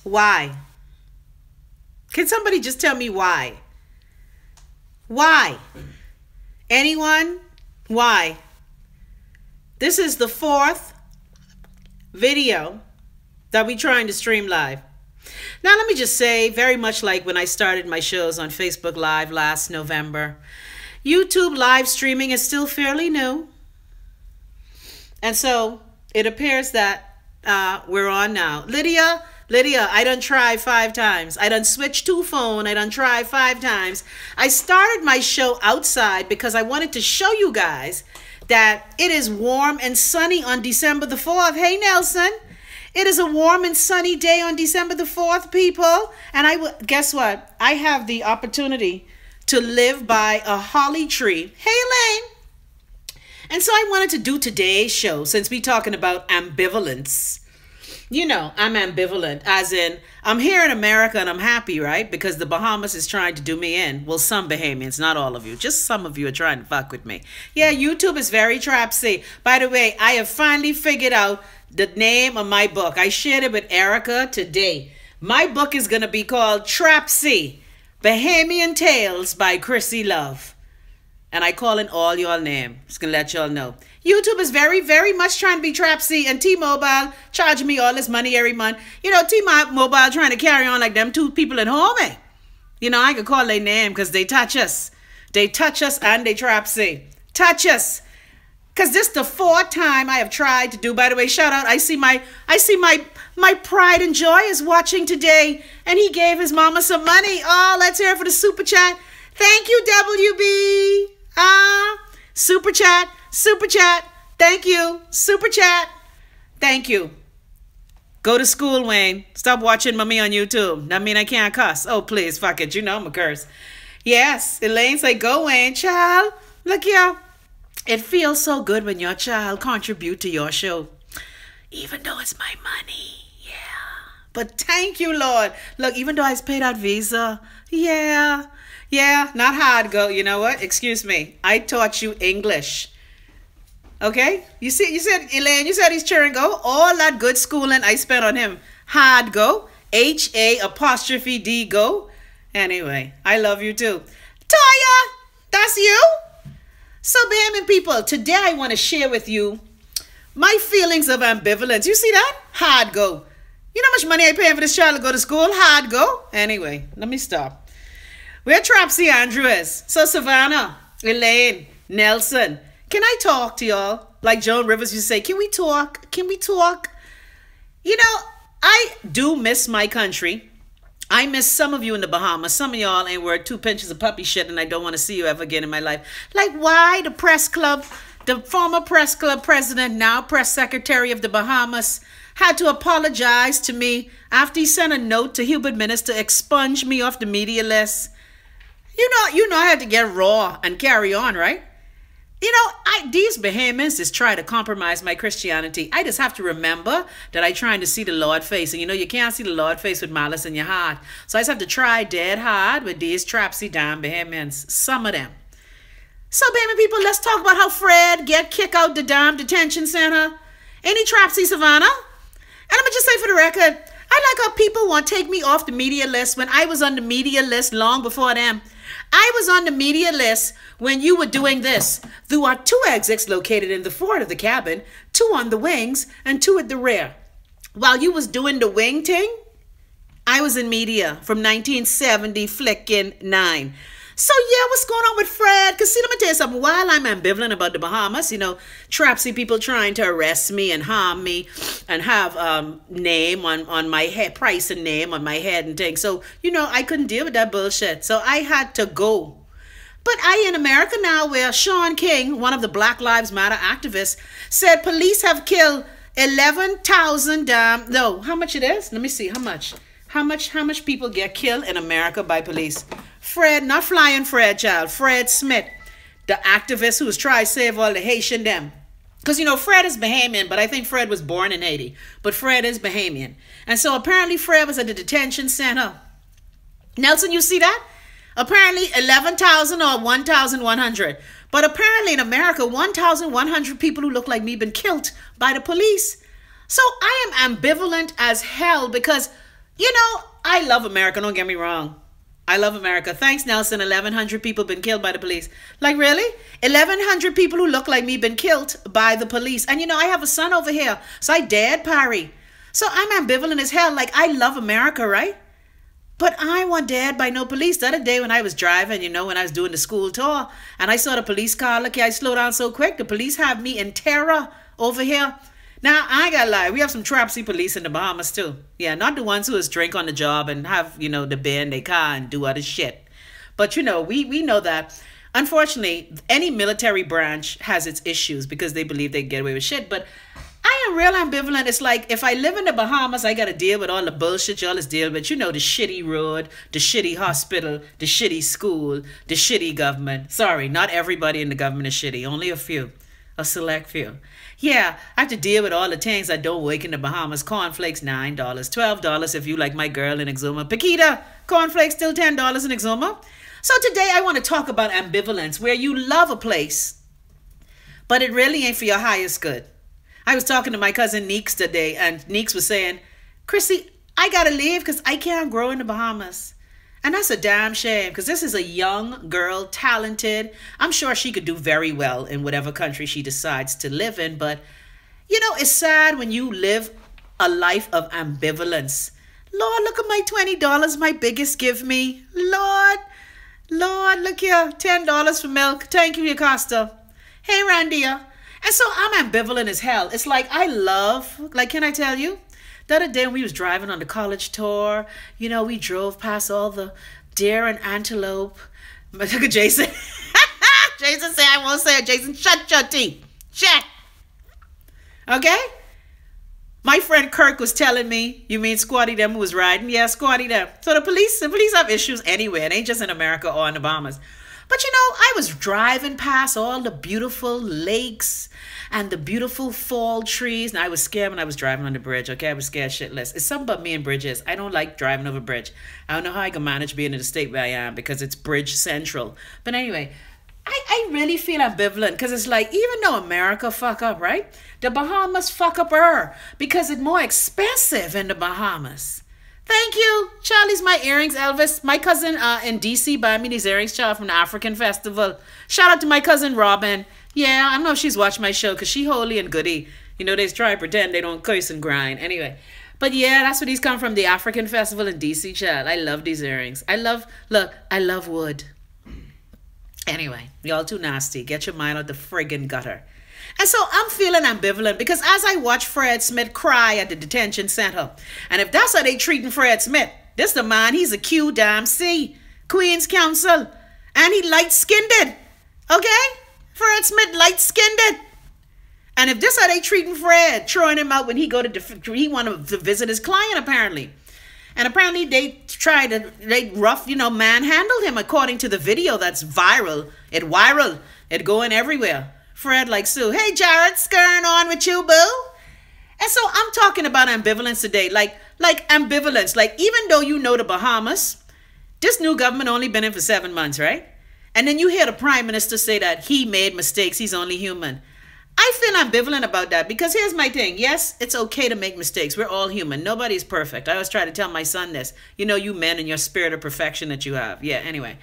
Why? Can somebody just tell me why? Why? Anyone? Why? This is the fourth video that we're trying to stream live. Now, let me just say, very much like when I started my shows on Facebook Live last November, YouTube live streaming is still fairly new. And so it appears that we're on now. Lydia, I done try 5 times. I done switched to phone. I done try 5 times. I started my show outside because I wanted to show you guys that it is warm and sunny on December the 4th. Hey, Nelson. It is a warm and sunny day on December the 4th, people. And guess what? I have the opportunity to live by a holly tree. Hey, Elaine. And so I wanted to do today's show, since we're talking about ambivalence. You know, I'm ambivalent, as in, I'm here in America and I'm happy, right? Because the Bahamas is trying to do me in. Well, some Bahamians, not all of you. Just some of you are trying to fuck with me. Yeah, YouTube is very trapsy. By the way, I have finally figured out the name of my book. I shared it with Erica today. My book is going to be called Trapsy, Bahamian Tales by Chrissy Love. And I call in all y'all name. Just going to let y'all know. YouTube is very, very much trying to be trapsy, and T-Mobile charging me all this money every month. You know, T-Mobile trying to carry on like them 2 people at home. Eh? You know, I could call their name because they touch us. They touch us and they trapsy. Touch us. Because this is the 4th time I have tried to do. By the way, shout out. I see my pride and joy is watching today. And he gave his mama some money. Oh, let's hear it for the super chat. Thank you, WB. Super chat. Super chat. Thank you. Super chat. Thank you. Go to school, Wayne. Stop watching mommy on YouTube. That mean I can't cuss. Oh, please. Fuck it. You know I'm a curse. Yes. Elaine say, go, Wayne. Child. Look here. It feels so good when your child contribute to your show. Even though it's my money. Yeah. But thank you, Lord. Look, even though I paid out Visa. Yeah. Yeah. Not hard go. You know what? Excuse me. I taught you English. Okay? You said, Elaine, you said he's cheering go. All that good schooling I spent on him. Hard go. H-A-apostrophe-D go. Anyway, I love you too. Toya, that's you? So, Bahamian people, today I want to share with you my feelings of ambivalence. You see that? Hard go. You know how much money I paying for this child to go to school? Hard go. Anyway, let me stop. Where Trapsy Andrew is. So, Savannah, Elaine, Nelson, can I talk to y'all? Like Joan Rivers used to say, can we talk? Can we talk? You know, I do miss my country. I miss some of you in the Bahamas. Some of y'all ain't worth 2 pinches of puppy shit, and I don't want to see you ever again in my life. Like, why the press club, the former press club president, now press secretary of the Bahamas, had to apologize to me after he sent a note to Hubert Minnis to expunge me off the media list. You know I had to get raw and carry on, right? You know, these Bahamians just try to compromise my Christianity. I just have to remember that I'm trying to see the Lord face. And you know, you can't see the Lord face with malice in your heart. So I just have to try dead hard with these trapsy damn Bahamians. Some of them. So, Bahamian people, let's talk about how Fred get kicked out the damn detention center. Any trapsy, Savannah? And let me just say for the record, I like how people want to take me off the media list when I was on the media list long before them. I was on the media list when you were doing this. There are 2 exits located in the front of the cabin, 2 on the wings, and 2 at the rear. While you was doing the wing thing, I was in media from 1970 flicking 9. So yeah, what's going on with Fred? Because see, let me tell you something. While I'm ambivalent about the Bahamas, you know, trapsy people trying to arrest me and harm me and have name on my head, price and name on my head and things. So, you know, I couldn't deal with that bullshit. So I had to go. But I in America now, where Shaun King, one of the Black Lives Matter activists, said police have killed 11,000 no, how much it is? Let me see, how much? How much people get killed in America by police? Fred, not Flying Fred, child. Fred Smith, the activist who was trying to save all the Haitian them. Because, you know, Fred is Bahamian, but I think Fred was born in Haiti. But Fred is Bahamian. And so apparently Fred was at the detention center. Nelson, you see that? Apparently 11,000 or 1,100. But apparently in America, 1,100 people who look like me been killed by the police. So I am ambivalent as hell because You know, I love America, don't get me wrong. I love America. Thanks, Nelson. 1,100 people been killed by the police. Like, really? 1,100 people who look like me been killed by the police. And, you know, I have a son over here. So I dared Parry. So I'm ambivalent as hell. Like, I love America, right? But I want dad by no police. The other day when I was driving, you know, when I was doing the school tour, and I saw the police car, look, I slowed down so quick. The police have me in terror over here. Now, I ain't gotta lie. We have some trapsy police in the Bahamas, too. Yeah, not the ones who just drink on the job and have, you know, the beer in their car and do other shit. But, you know, we know that. Unfortunately, any military branch has its issues because they believe they can get away with shit. But I am real ambivalent. It's like, if I live in the Bahamas, I got to deal with all the bullshit y'all is dealing with. You know, the shitty road, the shitty hospital, the shitty school, the shitty government. Sorry, not everybody in the government is shitty. Only a few. A select few. Yeah, I have to deal with all the things that don't work in the Bahamas. Cornflakes, $9. $12 if you like my girl in Exuma. Paquita, cornflakes still $10 in Exuma. So today I want to talk about ambivalence, where you love a place, but it really ain't for your highest good. I was talking to my cousin Neeks today, and Neeks was saying, Chrissy, I got to leave because I can't grow in the Bahamas. And that's a damn shame, because this is a young girl, talented. I'm sure she could do very well in whatever country she decides to live in. But, you know, it's sad when you live a life of ambivalence. Lord, look at my $20 my biggest give me. Lord, look here, $10 for milk. Thank you, Acosta. Hey, Randia. And so I'm ambivalent as hell. It's like I love, like, can I tell you? The other day when we was driving on the college tour, you know, we drove past all the deer and antelope. Look at Jason. Jason said, I won't say it. Jason, shut your teeth. Shut. Okay? My friend Kirk was telling me, you mean Squatty them who was riding? Yeah, Squatty them. So the police have issues anywhere. It ain't just in America or in the Bahamas. But, you know, I was driving past all the beautiful lakes and the beautiful fall trees. And I was scared when I was driving on the bridge, okay? I was scared shitless. It's something about me and bridges. I don't like driving over a bridge. I don't know how I can manage being in the state where I am because it's bridge central. But anyway, I really feel ambivalent because it's like, even though America fuck up, right? The Bahamas fuck up her because it's more expensive in the Bahamas. Thank you. Charlie's my earrings, Elvis. My cousin in D.C. bought me these earrings, Charlie, from the African Festival. Shout out to my cousin Robin. Yeah, I don't know if she's watched my show because she holy and goody. You know, they try to pretend they don't curse and grind. Anyway. But yeah, that's where these come from, the African Festival in D.C., child. I love these earrings. I love wood. Anyway, y'all too nasty. Get your mind out the friggin' gutter. And so I'm feeling ambivalent because as I watch Fred Smith cry at the detention center, and if that's how they treating Fred Smith, this the man, he's a QDamc, Queen's Counsel, and he light-skinned, okay? Fred Smith light-skinned. And if this how they treating Fred, throwing him out when he he wanted to visit his client apparently. And apparently they rough, you know, manhandled him according to the video that's viral. It going everywhere. Fred like Sue, hey Jared, scurrying on with you, boo? And so I'm talking about ambivalence today. Like ambivalence. Like, even though you know the Bahamas, this new government only been in for 7 months, right? And then you hear the prime minister say that he made mistakes, he's only human. I feel ambivalent about that because here's my thing. Yes, it's okay to make mistakes. We're all human. Nobody's perfect. I always try to tell my son this. You know, you men and your spirit of perfection that you have. Yeah, anyway.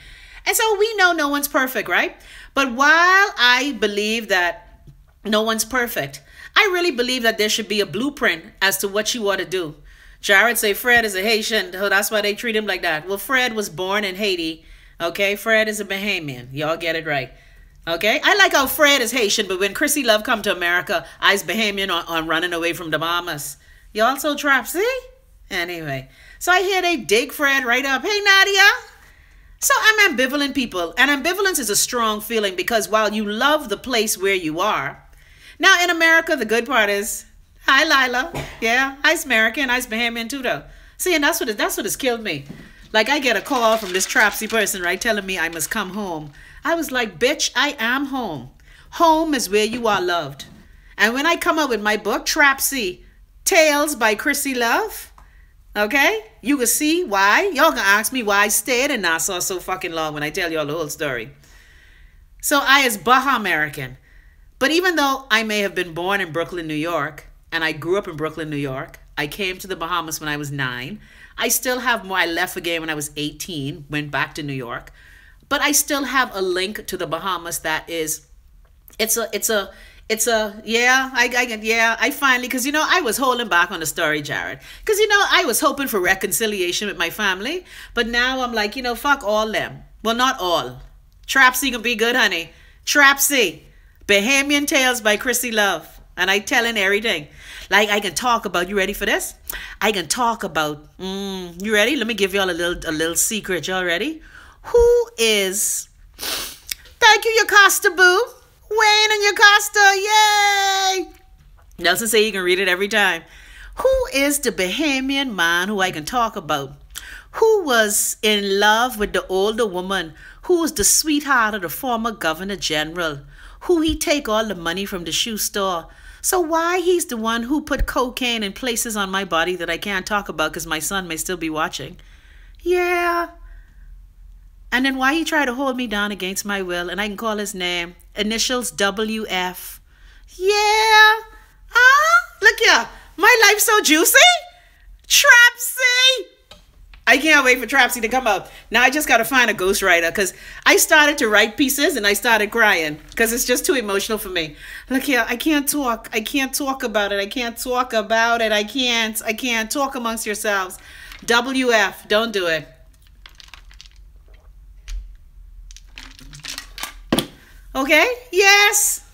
And so we know no one's perfect, right? But while I believe that no one's perfect, I really believe that there should be a blueprint as to what you ought to do. Jared say Fred is a Haitian, so that's why they treat him like that. Well, Fred was born in Haiti, okay? Fred is a Bahamian. Y'all get it right, okay? I like how Fred is Haitian, but when Chrissy Love come to America, I's Bahamian on running away from the Bahamas. Y'all so trapped, see? Anyway, so I hear they dig Fred right up. Hey, Nadia. So I'm ambivalent, people, and ambivalence is a strong feeling because while you love the place where you are, now in America, the good part is, hi, Lila. Yeah, I's American, I's Bahamian too, though. See, and that's what has killed me. Like, I get a call from this trapsy person, right, telling me I must come home. I was like, bitch, I am home. Home is where you are loved. And when I come up with my book, Trapsy, Tales by Chrissy Love, okay, you can see why. Y'all can ask me why I stayed in Nassau so fucking long when I tell y'all the whole story. So I is Baha American. But even though I may have been born in Brooklyn, New York, and I grew up in Brooklyn, New York, I came to the Bahamas when I was 9. I still have more. I left again when I was 18, went back to New York. But I still have a link to the Bahamas that is, I finally, because, I was holding back on the story, Jared. Because, I was hoping for reconciliation with my family. But now I'm like, fuck all them. Well, not all. Trapsy can be good, honey. Trapsy. Bahamian Tales by Chrissy Love. And I telling everything. Like, I can talk about, you ready for this? I can talk about, you ready? Let me give y'all a little secret. Y'all ready? Who is, thank you, Yocosta Boo. Wayne and Yocosta, yay! Nelson say you can read it every time. Who is the Bahamian man who I can talk about? Who was in love with the older woman? Who was the sweetheart of the former governor general? Who he take all the money from the shoe store? So why he's the one who put cocaine in places on my body that I can't talk about because my son may still be watching? Yeah. And then why he tried to hold me down against my will, and I can call his name. Initials WF. Yeah. Look here. My life's so juicy. Trapsy. I can't wait for Trapsy to come up. Now I just got to find a ghostwriter because I started to write pieces and I started crying because it's just too emotional for me. Look here. I can't talk. I can't talk about it. I can't talk about it. I can't talk amongst yourselves. WF. Don't do it. Okay? Yes.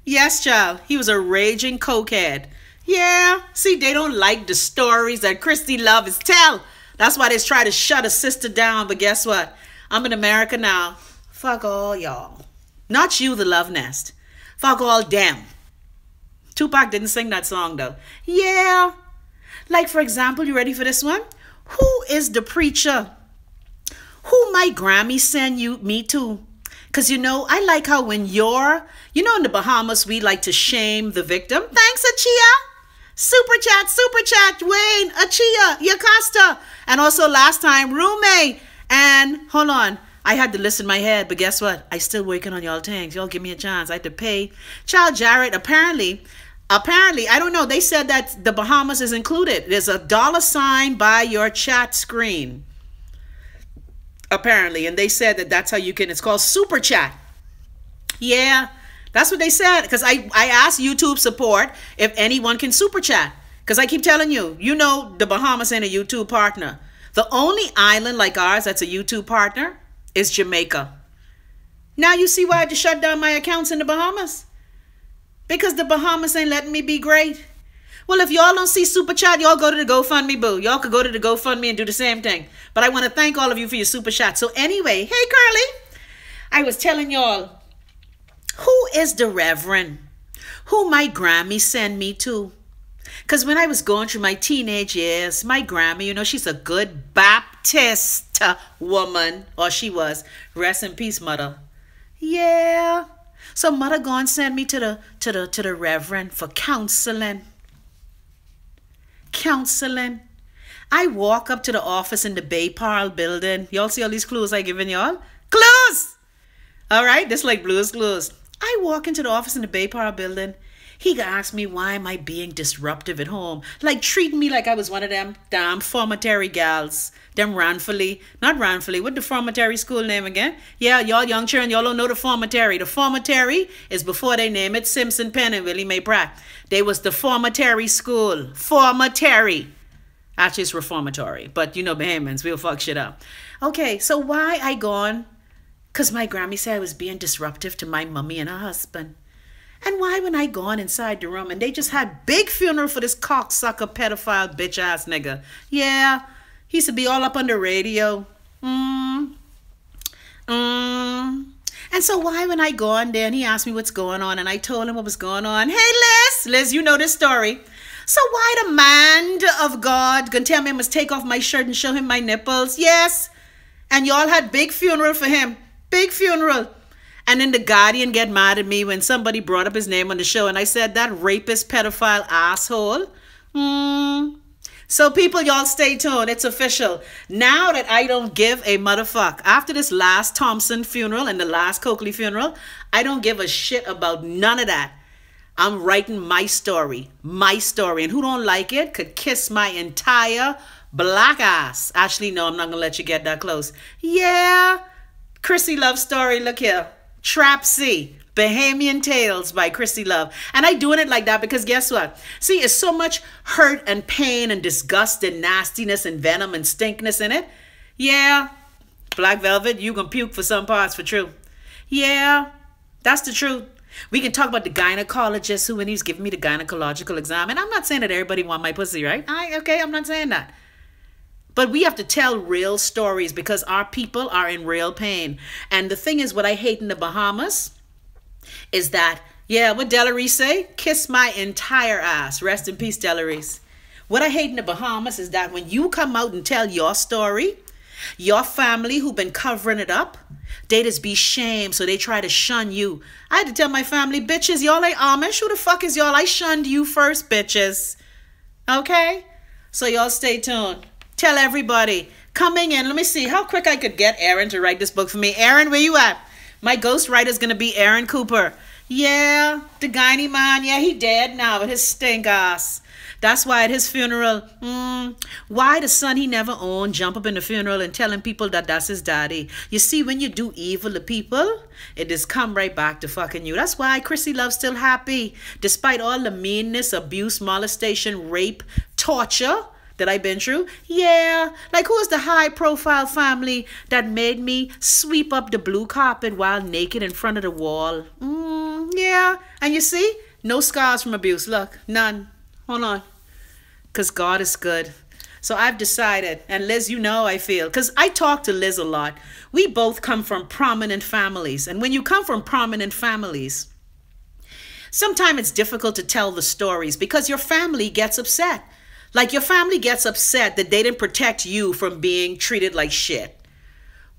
Yes, child. He was a raging cokehead. Yeah. See, they don't like the stories that Christy Love is tell. That's why they try to shut a sister down. But guess what? I'm in America now. Fuck all y'all. Not you, the Love Nest. Fuck all them. Tupac didn't sing that song, though. Yeah. Like, for example, you ready for this one? Who is the preacher who my Grammy send me to? Because, I like how when you're, in the Bahamas, we like to shame the victim. Thanks, Achia. Super chat, Wayne, Achia, Yocosta. And also last time, Rume. And hold on. I had to listen in my head, but guess what? I still working on y'all things. Y'all give me a chance. I had to pay. Child Jared, apparently, I don't know. They said that the Bahamas is included. There's a $sign by your chat screen. Apparently, and they said that that's how you can, it's called super chat. Yeah, that's what they said, because I asked YouTube support if anyone can super chat, because I keep telling you, the Bahamas ain't a YouTube partner. The only island like ours that's a YouTube partner is Jamaica. Now you see why I had to shut down my accounts in the Bahamas, because the Bahamas ain't letting me be great. Well, if y'all don't see super chat, y'all go to the GoFundMe, boo. Y'all could go to the GoFundMe and do the same thing. But I want to thank all of you for your super chat. So anyway, hey, Curly. I was telling y'all, who is the Reverend who my Grammy sent me to? Because when I was going through my teenage years, my Grammy, she's a good Baptist woman. Or she was. Rest in peace, Mother. Yeah. So Mother gone send me to the Reverend for counseling. Counseling. I walk up to the office in the Bay Pearl building. Y'all see all these clues I giving y'all? Clues! All right, this like Blue's Clues. I walk into the office in the Bay Pearl building. He asked me why am I being disruptive at home? Like treating me like I was one of them damn formatary gals. Them Ranfully. Not Ranfully. What the formatary school name again? Yeah, y'all young children, y'all don't know the formatary. The formatary is before they name it Simpson, Penn, and Willie Mae Pratt. They was the formatary school. Formatary. Actually, it's reformatory. But Bahamians, we'll fuck shit up. Okay, so why I gone? Because my Grammy said I was being disruptive to my mummy and her husband. And why when I gone inside the room and they just had big funeral for this cocksucker, pedophile, bitch-ass nigga. Yeah, he used to be all up on the radio. And so why when I gone there and he asked me what's going on and I told him what was going on. Hey, Liz, you know this story. So why the man of God gonna tell me I must take off my shirt and show him my nipples? Yes. And y'all had big funeral for him. Big funeral. And then the Guardian get mad at me when somebody brought up his name on the show. And I said, that rapist, pedophile asshole. So people, y'all stay tuned. It's official. Now that I don't give a motherfuck. After this last Thompson funeral and the last Coakley funeral, I don't give a shit about none of that. I'm writing my story. My story. And who don't like it could kiss my entire Black ass. Actually, no, I'm not going to let you get that close. Yeah. Chrissy Love story. Look here. Trap C. Bahamian Tales by Chrissy Love. And I doing it like that because guess what? See, it's so much hurt and pain and disgust and nastiness and venom and stinkness in it. Yeah. Black Velvet, you gonna puke for some parts for true. Yeah. That's the truth. We can talk about the gynecologist who when he was giving me the gynecological exam. And I'm not saying that everybody want my pussy, right? Okay, I'm not saying that. But we have to tell real stories because our people are in real pain. And the thing is, what I hate in the Bahamas is that, yeah, what Della Reese say? Kiss my entire ass. Rest in peace, Della Reese. What I hate in the Bahamas is that when you come out and tell your story, your family who've been covering it up, they just be shamed, so they try to shun you. I had to tell my family, bitches, y'all ain't Amish. Who the fuck is y'all? I shunned you first, bitches. Okay? So y'all stay tuned. Tell everybody. Coming in, let me see how quick I could get Aaron to write this book for me. Aaron, where you at? My ghostwriter is going to be Aaron Cooper. Yeah, the gynae man. Yeah, he dead now with his stink ass. That's why at his funeral, why the son he never owned jump up in the funeral and telling people that that's his daddy. You see, when you do evil to people, it just come right back to fucking you. That's why Chrissy Love's still happy. Despite all the meanness, abuse, molestation, rape, torture that I've been through. Yeah, like who is the high profile family that made me sweep up the blue carpet while naked in front of the wall? Yeah, and you see, no scars from abuse. Look, none. Hold on. Because God is good. So I've decided, and Liz, you know I feel, because I talk to Liz a lot. We both come from prominent families. And when you come from prominent families, sometimes it's difficult to tell the stories because your family gets upset. Like your family gets upset that they didn't protect you from being treated like shit.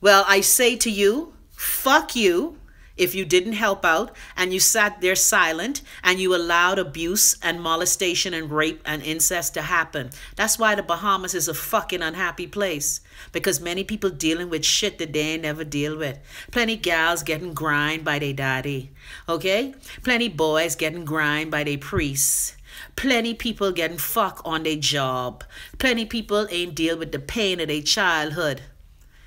Well, I say to you, fuck you. If you didn't help out and you sat there silent and you allowed abuse and molestation and rape and incest to happen. That's why the Bahamas is a fucking unhappy place. Because many people dealing with shit that they ain't never deal with. Plenty gals getting grind by their daddy. Okay? Plenty boys getting grind by their priests. Plenty people getting fuck on their job. Plenty people ain't deal with the pain of their childhood.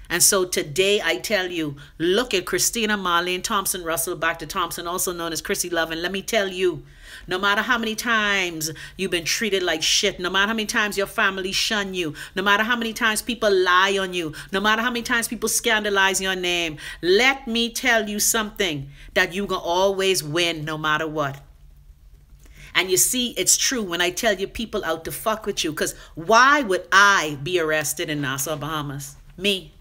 And so today I tell you, look at Christina Marlene Thompson Russell, back to Thompson, also known as Chrissy Love. And let me tell you, no matter how many times you've been treated like shit, no matter how many times your family shun you, no matter how many times people lie on you, no matter how many times people scandalize your name, let me tell you something that you can always win no matter what. And you see, it's true when I tell you people out to fuck with you. Because why would I be arrested in Nassau, Bahamas? Me.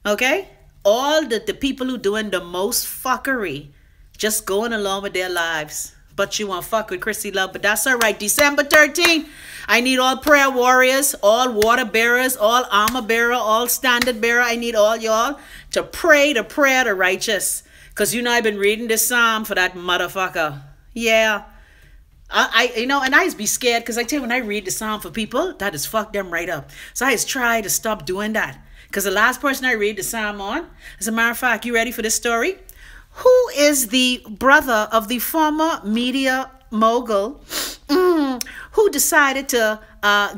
Okay? All the people who doing the most fuckery, just going along with their lives. But you want to fuck with Chrissy Love, but that's all right. December 13th, I need all prayer warriors, all water bearers, all armor bearer, all standard bearer. I need all y'all to pray the prayer of the righteous. Because you know I've been reading this psalm for that motherfucker. Yeah. You know, and I just be scared because I tell you when I read the psalm for people, that just fuck them right up. So I just try to stop doing that. Because the last person I read the psalm on, as a matter of fact, you ready for this story? Who is the brother of the former media mogul who decided to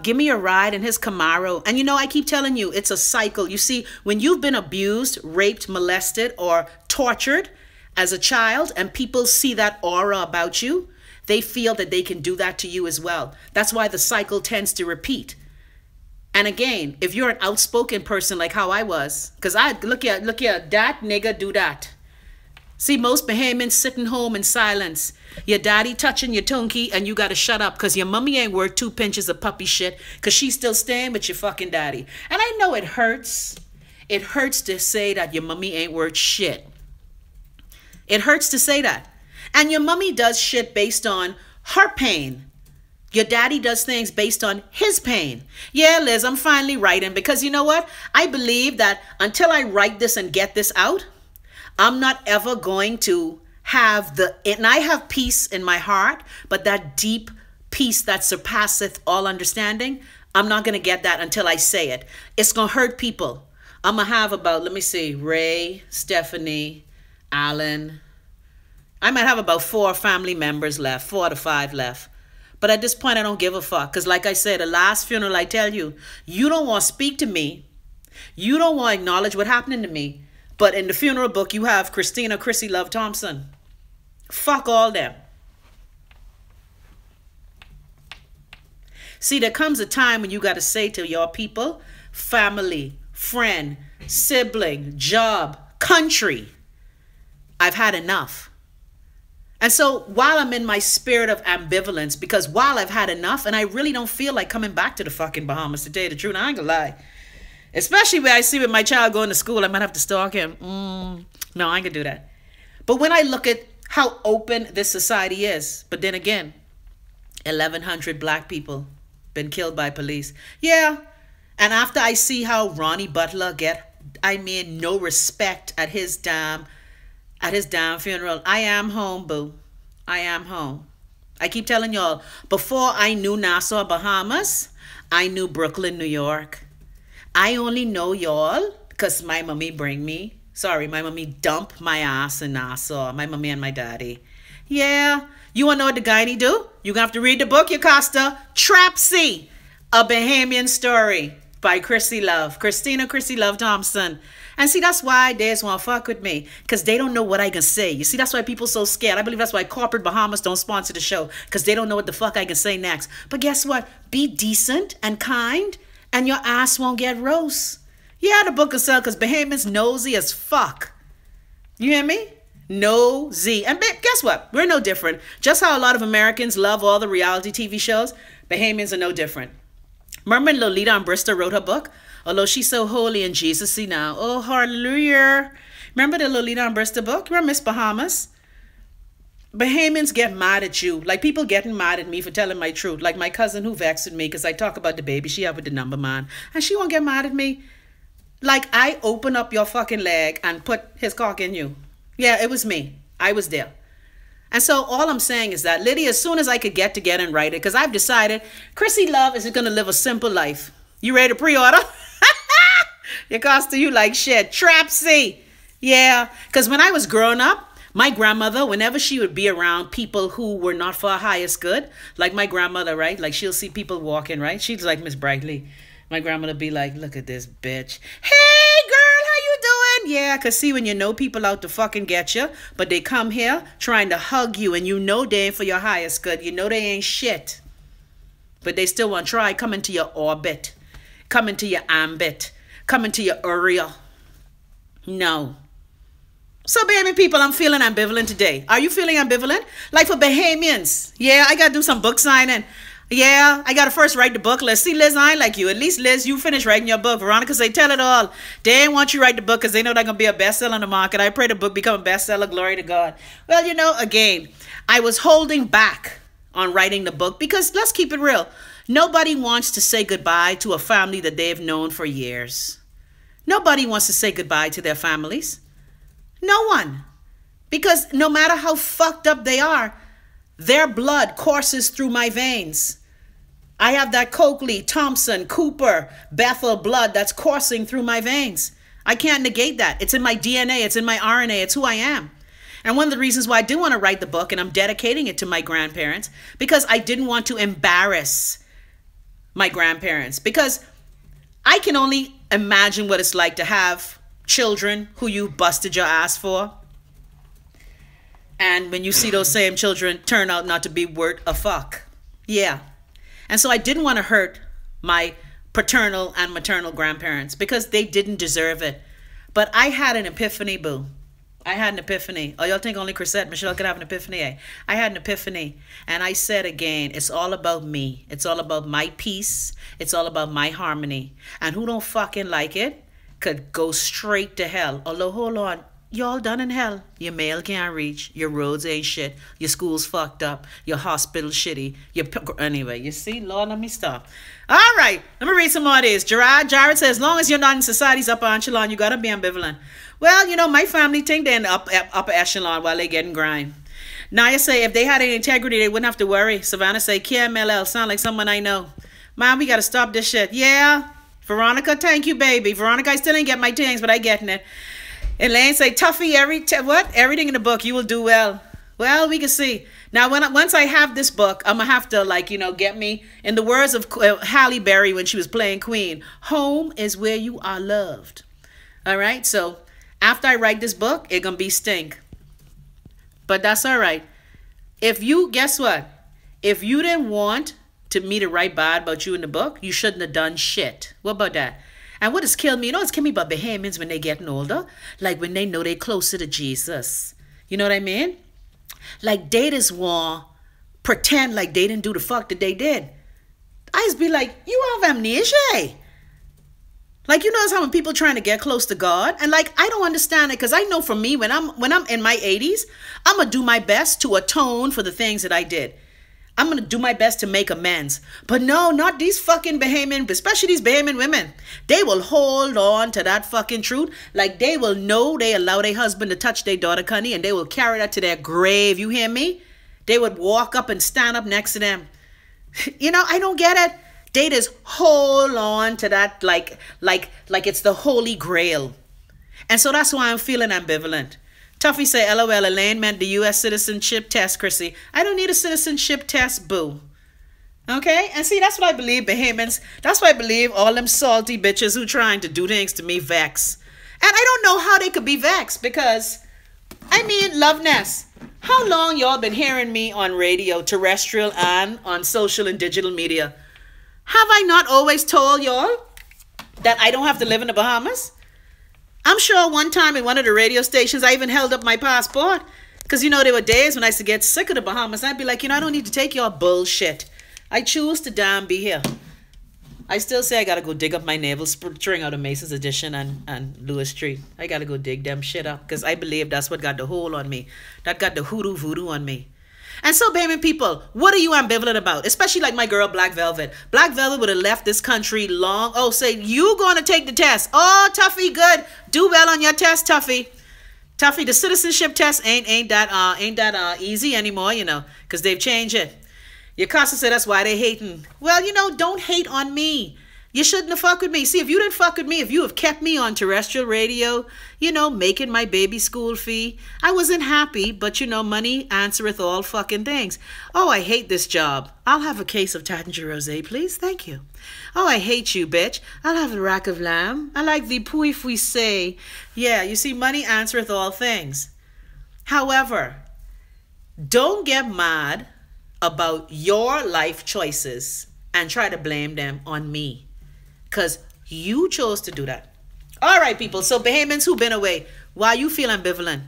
give me a ride in his Camaro? And you know, I keep telling you, it's a cycle. You see, when you've been abused, raped, molested, or tortured as a child, and people see that aura about you, they feel that they can do that to you as well. That's why the cycle tends to repeat. And again, if you're an outspoken person like how I was, because I look at that nigga do that. See, most Bahamians sitting home in silence. Your daddy touching your tunky and you got to shut up because your mommy ain't worth 2 pinches of puppy shit because she's still staying with your fucking daddy. And I know it hurts. It hurts to say that your mommy ain't worth shit. It hurts to say that. And your mommy does shit based on her pain. Your daddy does things based on his pain. Yeah, Liz, I'm finally writing because you know what? I believe that until I write this and get this out, I'm not ever going to have and I have peace in my heart, but that deep peace that surpasseth all understanding, I'm not going to get that until I say it. It's going to hurt people. I'm going to have about, let me see, Ray, Stephanie, Alan. I might have about 4 family members left, 4 to 5 left. But at this point, I don't give a fuck. Because like I said, the last funeral, I tell you, you don't want to speak to me. You don't want to acknowledge what happened to me. But in the funeral book, you have Chrissy Love Thompson. Fuck all them. See, there comes a time when you got to say to your people, family, friend, sibling, job, country, I've had enough. And so while I'm in my spirit of ambivalence, because while I've had enough, and I really don't feel like coming back to the fucking Bahamas to tell you the truth, I ain't gonna lie. Especially when I see with my child going to school, I might have to stalk him. No, I ain't gonna do that. But when I look at how open this society is, but then again, 1,100 black people been killed by police. Yeah. And after I see how Ronnie Butler no respect at his damn funeral, I am home, boo. I am home. I keep telling y'all, before I knew Nassau, Bahamas, I knew Brooklyn, New York. I only know y'all because my mommy my mommy dumped my ass in Nassau. My mommy and my daddy. Yeah. You want to know what the guy do? You're going to have to read the book, Yocosta. Trapsy, A Bahamian Story by Chrissy Love Thompson. And see, that's why they just want to fuck with me. Because they don't know what I can say. You see, that's why people so scared. I believe that's why corporate Bahamas don't sponsor the show. Because they don't know what the fuck I can say next. But guess what? Be decent and kind. And your ass won't get roast. Yeah, the book will sell because Bahamians nosy as fuck. You hear me? Nosy. And guess what? We're no different. Just how a lot of Americans love all the reality TV shows, Bahamians are no different. Remember Lolita Ambrista wrote her book? Although she's so holy and Jesus-y now. Oh, hallelujah. Remember the Lolita Ambrista book? Remember Miss Bahamas? Bahamians get mad at you. Like people getting mad at me for telling my truth. Like my cousin who vexed with me because I talk about the baby she had with the number man. And she won't get mad at me. Like I open up your fucking leg and put his cock in you. Yeah, it was me. I was there. And so all I'm saying is that, Lydia, as soon as I could get together and write it, because I've decided Chrissy Love is going to live a simple life. You ready to pre-order? It costs you like shit. Trapsy. Yeah. Because when I was growing up, my grandmother, whenever she would be around people who were not for her highest good, like my grandmother, right? Like she'll see people walking, right? She's like Miss Brightly. My grandmother be like, look at this bitch. Hey, girl, how you doing? Yeah, because see, when you know people out to fucking get you, but they come here trying to hug you and you know they ain't for your highest good. You know they ain't shit. But they still want to try come into your orbit, come into your ambit, come into your area. No. So, Bahamian people, I'm feeling ambivalent today. Are you feeling ambivalent? Like for Bahamians. Yeah, I got to do some book signing. Yeah, I got to first write the book. Let's see, Liz, I ain't like you. At least, Liz, you finished writing your book. Veronica say, tell it all. They ain't want you to write the book because they know they're going to be a bestseller in the market. I pray the book become a bestseller. Glory to God. Well, you know, again, I was holding back on writing the book because let's keep it real. Nobody wants to say goodbye to a family that they've known for years. Nobody wants to say goodbye to their families. No one. Because no matter how fucked up they are, their blood courses through my veins. I have that Coakley, Thompson, Cooper, Bethel blood that's coursing through my veins. I can't negate that. It's in my DNA. It's in my RNA. It's who I am. And one of the reasons why I do want to write the book, and I'm dedicating it to my grandparents, because I didn't want to embarrass my grandparents. Because I can only imagine what it's like to have children who you busted your ass for. And when you see those same children turn out not to be worth a fuck. Yeah. And so I didn't want to hurt my paternal and maternal grandparents because they didn't deserve it. But I had an epiphany, boo. I had an epiphany. Oh, y'all think only Chrisette Michelle could have an epiphany? Eh? I had an epiphany. And I said again, it's all about me. It's all about my peace. It's all about my harmony. And who don't fucking like it could go straight to hell. Although, hold on. Y'all done in hell. Your mail can't reach. Your roads ain't shit. Your school's fucked up. Your hospital shitty. Anyway, you see? Lord, let me stop. All right. Let me read some more of this. Jared says, as long as you're not in society's upper echelon, you got to be ambivalent. Well, you know, my family think they're in the upper echelon while they getting grind. Naya say, if they had any integrity, they wouldn't have to worry. Savannah say, KMLL, sound like someone I know. Mom, we got to stop this shit. Yeah. Veronica, thank you, baby. Veronica, I still ain't get my things, but I getting it. Elaine say, Tuffy, everything in the book, you will do well. Well, we can see. Now, once I have this book, I'm gonna have to, like, get me, in the words of Halle Berry when she was playing Queen, home is where you are loved. All right. So after I write this book, it's gonna be stink. But that's all right. Guess what? If you didn't want me to write bad about you in the book, you shouldn't have done shit. What about that? And what has killed me, it's killed me about Bahamians when they getting older, like when they know they closer to Jesus. You know what I mean? Like they just want pretend like they didn't do the fuck that they did. I just be like, you have amnesia. Like, notice how when people trying to get close to God, and like I don't understand it, because I know for me, when I'm in my 80s, I'm gonna do my best to atone for the things that I did. I'm going to do my best to make amends. But no, not these fucking Bahamian, especially these Bahamian women. They will hold on to that fucking truth. Like they will know they allow their husband to touch their daughter, Connie, and they will carry that to their grave. You hear me? They would walk up and stand up next to them. I don't get it. They just hold on to that like it's the holy grail. And so that's why I'm feeling ambivalent. Tuffy say, LOL, Elaine meant the U.S. citizenship test, Chrissy. I don't need a citizenship test, boo. Okay? And see, that's what I believe, Bahamians. That's what I believe all them salty bitches who trying to do things to me vex. And I don't know how they could be vexed because, Love Ness, how long y'all been hearing me on radio, terrestrial, and on social and digital media? Have I not always told y'all that I don't have to live in the Bahamas? I'm sure one time in one of the radio stations, I even held up my passport. Because, there were days when I used to get sick of the Bahamas. I'd be like, I don't need to take your bullshit. I choose to damn be here. I still say I got to go dig up my navel string out of Mason's Edition and Lewis Street. I got to go dig them shit up. Because I believe that's what got the hold on me. That got the hoodoo voodoo on me. And so, Bahamian people, what are you ambivalent about? Especially like my girl, Black Velvet. Black Velvet would have left this country long. Oh, say, you going to take the test. Oh, Tuffy, good. Do well on your test, Tuffy. Tuffy, the citizenship test ain't that easy anymore, because they've changed it. Your Casa said that's why they hating. Well, don't hate on me. You shouldn't have fucked with me. See, if you didn't fuck with me, if you have kept me on terrestrial radio, making my baby school fee, I wasn't happy, but money answereth all fucking things. Oh, I hate this job. I'll have a case of Taittinger Rosé, please. Thank you. Oh, I hate you, bitch. I'll have a rack of lamb. I like the pouy fouissé. Yeah, you see, money answereth all things. However, don't get mad about your life choices and try to blame them on me. Because you chose to do that. All right, people. So, Bahamians who've been away, why you feel ambivalent?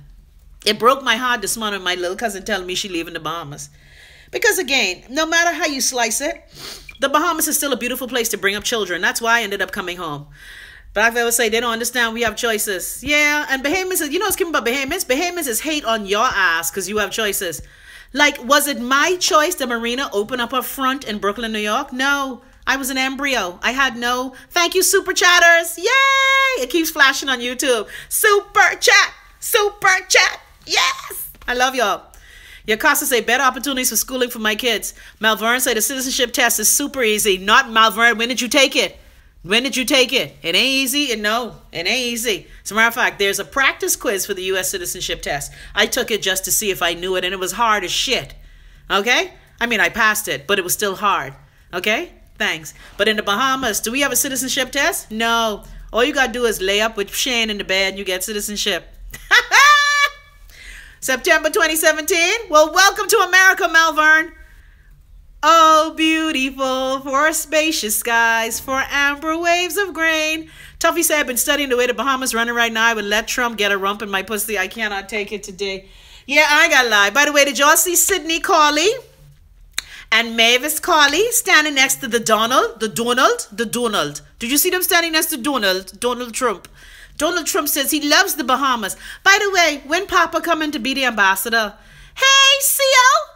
It broke my heart this morning, my little cousin telling me she leaving the Bahamas. Because, again, no matter how you slice it, the Bahamas is still a beautiful place to bring up children. That's why I ended up coming home. But I've ever say they don't understand we have choices. Yeah, and Bahamians, what's coming about Bahamians? Bahamians is hate on your ass because you have choices. Like, was it my choice that Marina opened up her front in Brooklyn, New York? No. I was an embryo. I had no... Thank you, Super Chatters. Yay! It keeps flashing on YouTube. Super Chat. Super Chat. Yes! I love y'all. Your Casa say, better opportunities for schooling for my kids. Malvern say, the citizenship test is super easy. Not Malvern. When did you take it? When did you take it? It ain't easy. No, it ain't easy. As a matter of fact, there's a practice quiz for the U.S. citizenship test. I took it just to see if I knew it, and it was hard as shit. Okay? I passed it, but it was still hard. Okay? Thanks. But in the Bahamas, do we have a citizenship test? No. All you got to do is lay up with Shane in the bed and you get citizenship. September 2017. Well, welcome to America, Malvern. Oh, beautiful for spacious skies, for amber waves of grain. Tuffy said, I've been studying the way the Bahamas running right now. I would let Trump get a rump in my pussy. I cannot take it today. Yeah, I ain't gotta lie. By the way, did y'all see Sydney Carley and Mavis Carley standing next to the Donald? Did you see them standing next to Donald Trump? Donald Trump says he loves the Bahamas. By the way, when Papa coming to be the ambassador? Hey, CO!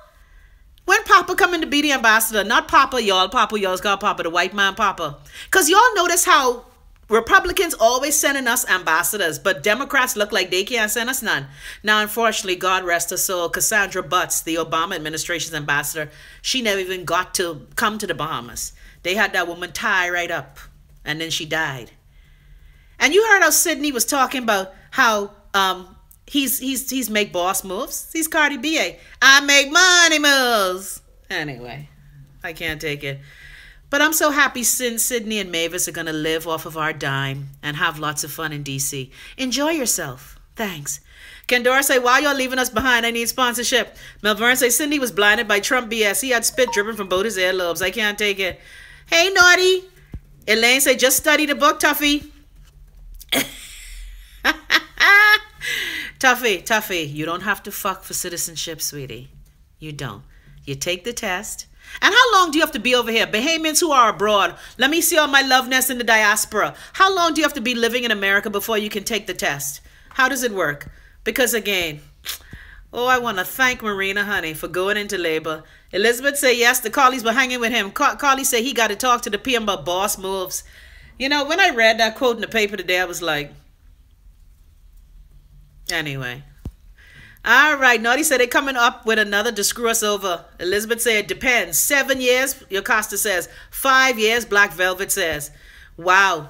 When Papa coming to be the ambassador? Not Papa, y'all. Papa, y'all's got Papa, the white man Papa. Because y'all notice how Republicans always sending us ambassadors, but Democrats look like they can't send us none. Now, unfortunately, God rest her soul, Cassandra Butts, the Obama administration's ambassador, she never even got to come to the Bahamas. They had that woman tie right up, and then she died. And you heard how Sydney was talking about how He's make boss moves. He's Cardi B. I make money moves. Anyway, I can't take it. But I'm so happy Sydney and Mavis are going to live off of our dime and have lots of fun in D.C. Enjoy yourself. Thanks. Kendora say, why y'all leaving us behind? I need sponsorship. Melvern say, Cindy was blinded by Trump BS. He had spit dripping from both his earlobes. I can't take it. Hey, Naughty. Elaine say, just study the book, Tuffy. Tuffy, you don't have to fuck for citizenship, sweetie. You don't. You take the test. And how long do you have to be over here? Bahamians who are abroad, let me see all my love nest in the diaspora. How long do you have to be living in America before you can take the test? How does it work? Because again, I want to thank Marina, honey, for going into labor. Elizabeth say yes, the Carlys were hanging with him. Carly say he got to talk to the PM about boss moves. You know, when I read that quote in the paper today, I was like, anyway. All right, Naughty said they're coming up with another to screw us over. Elizabeth said it depends. 7 years, Yocasta says. 5 years, Black Velvet says. Wow.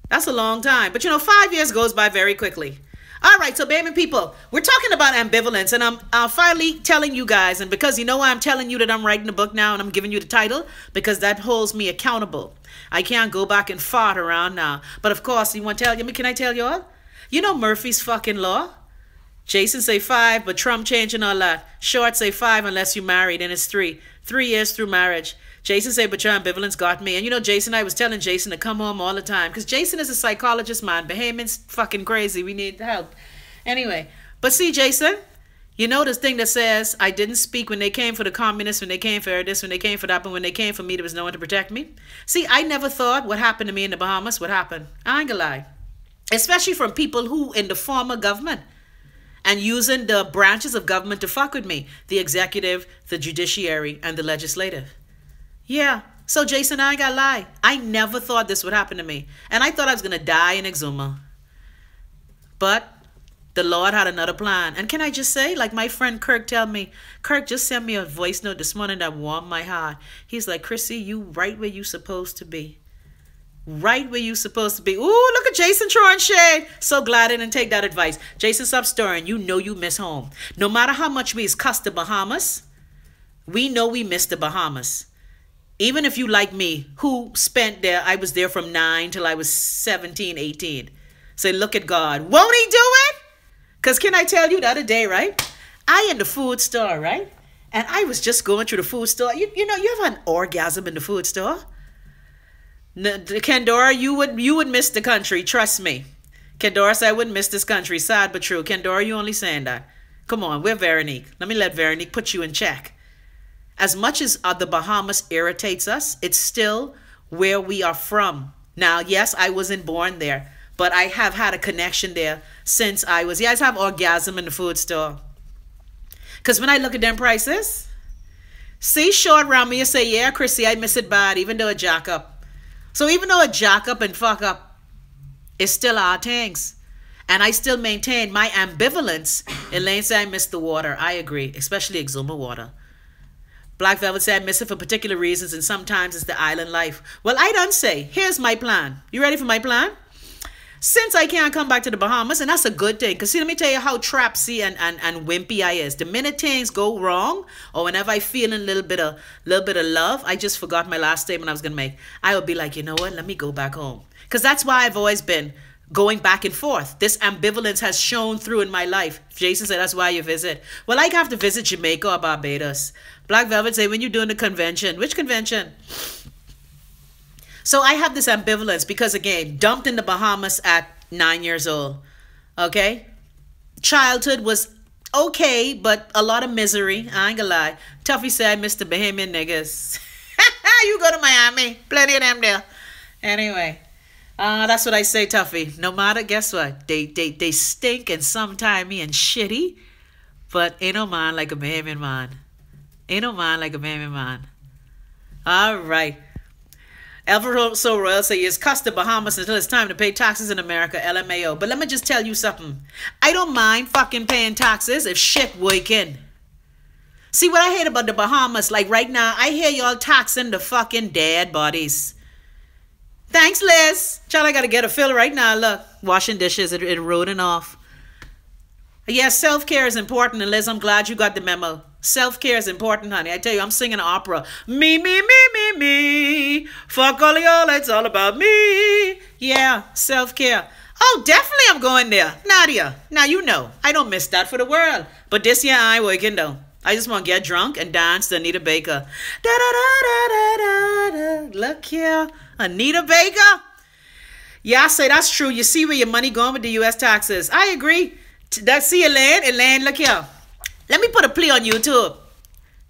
That's a long time. But 5 years goes by very quickly. All right, so baby people, we're talking about ambivalence, and I'm finally telling you guys, and because you know why I'm telling you that I'm writing the book now and I'm giving you the title? Because that holds me accountable. I can't go back and fart around now. But of course, you want to tell you, can I tell you all? You know Murphy's fucking law? Jason say 5, but Trump changing all that. Short say 5 unless you married, and it's 3. 3 years through marriage. Jason say, but your ambivalence got me. And Jason, I was telling Jason to come home all the time. Because Jason is a psychologist, man. Bahamian's fucking crazy. We need help. Anyway, but see, Jason, this thing that says, I didn't speak when they came for the communists, when they came for this, when they came for that, but when they came for me, there was no one to protect me. See, I never thought what happened to me in the Bahamas would happen. I ain't gonna lie. Especially from people who in the former government. And using the branches of government to fuck with me. The executive, the judiciary, and the legislative. Yeah. So, Jason, I ain't gonna lie. I never thought this would happen to me. And I thought I was going to die in Exuma. But the Lord had another plan. And can I just say, like my friend Kirk tell me, Kirk just sent me a voice note this morning that warmed my heart. He's like, Chrissy, you right where you supposed to be. Right where you supposed to be. Ooh, look at Jason throwing shade. So glad I didn't take that advice. Jason, stop stirring. You know you miss home. No matter how much we cuss the Bahamas, we know we miss the Bahamas. Even if you like me, who spent there, I was there from 9 till I was 17, 18. Say, look at God. Won't he do it? Because can I tell you the other day, right? I in the food store, right? And I was just going through the food store. You have an orgasm in the food store. Kendora, you would miss the country. Trust me. Kendora said I wouldn't miss this country. Sad but true. Kendora, you only saying that. Come on, we're Veronique. Let me let Veronique put you in check. As much as the Bahamas irritates us, it's still where we are from. Now, yes, I wasn't born there, but I have had a connection there since I was. Yeah, I have orgasm in the food store. Because when I look at them prices, see short around me, you say, yeah, Chrissy, I miss it bad, even though it jack up. So even though it jack up and fuck up, it's still our things. And I still maintain my ambivalence. Elaine said I miss the water. I agree, especially Exuma water. Black Velvet said I miss it for particular reasons, and sometimes it's the island life. Well, I don't say. Here's my plan. You ready for my plan? Since I can't come back to the Bahamas, and that's a good thing. Because see, let me tell you how trapsy and wimpy I is. The minute things go wrong, or whenever I feel a little bit of love, I just forgot my last statement I was going to make. I would be like, you know what? Let me go back home. Because that's why I've always been going back and forth. This ambivalence has shown through in my life. Jason said, that's why you visit. Well, I have to visit Jamaica or Barbados. Black Velvet say, when you're doing the convention. Which convention? So I have this ambivalence because, again, dumped in the Bahamas at 9 years old. Okay? Childhood was okay, but a lot of misery. I ain't gonna lie. Tuffy said, Mr. Bahamian niggas. You go to Miami. Plenty of them there. Anyway. That's what I say, Tuffy. No matter, guess what? They stink and sometime and shitty, but ain't no man like a Bahamian man. Ain't no man like a Bahamian man. All right. Alvaro So Royal say, it's cost the Bahamas until it's time to pay taxes in America, LMAO. But let me just tell you something. I don't mind fucking paying taxes if shit work in. See, what I hate about the Bahamas, like right now, I hear y'all taxing the fucking dead bodies. Thanks, Liz. Child, I gotta get a fill right now. Look, washing dishes, it roding off. Yes, self-care is important, and Liz, I'm glad you got the memo. Self-care is important, honey. I tell you, I'm singing an opera. Me. Fuck all y'all, it's all about me. Yeah, self-care. Oh, definitely I'm going there. Nadia, now you know, I don't miss that for the world. But this year I ain't working though. I just want to get drunk and dance to Anita Baker. Da-da-da-da-da-da-da. Look here, Anita Baker. Yeah, I say that's true. You see where your money going with the U.S. taxes. I agree. See Elaine? Elaine, look here. Let me put a plea on YouTube.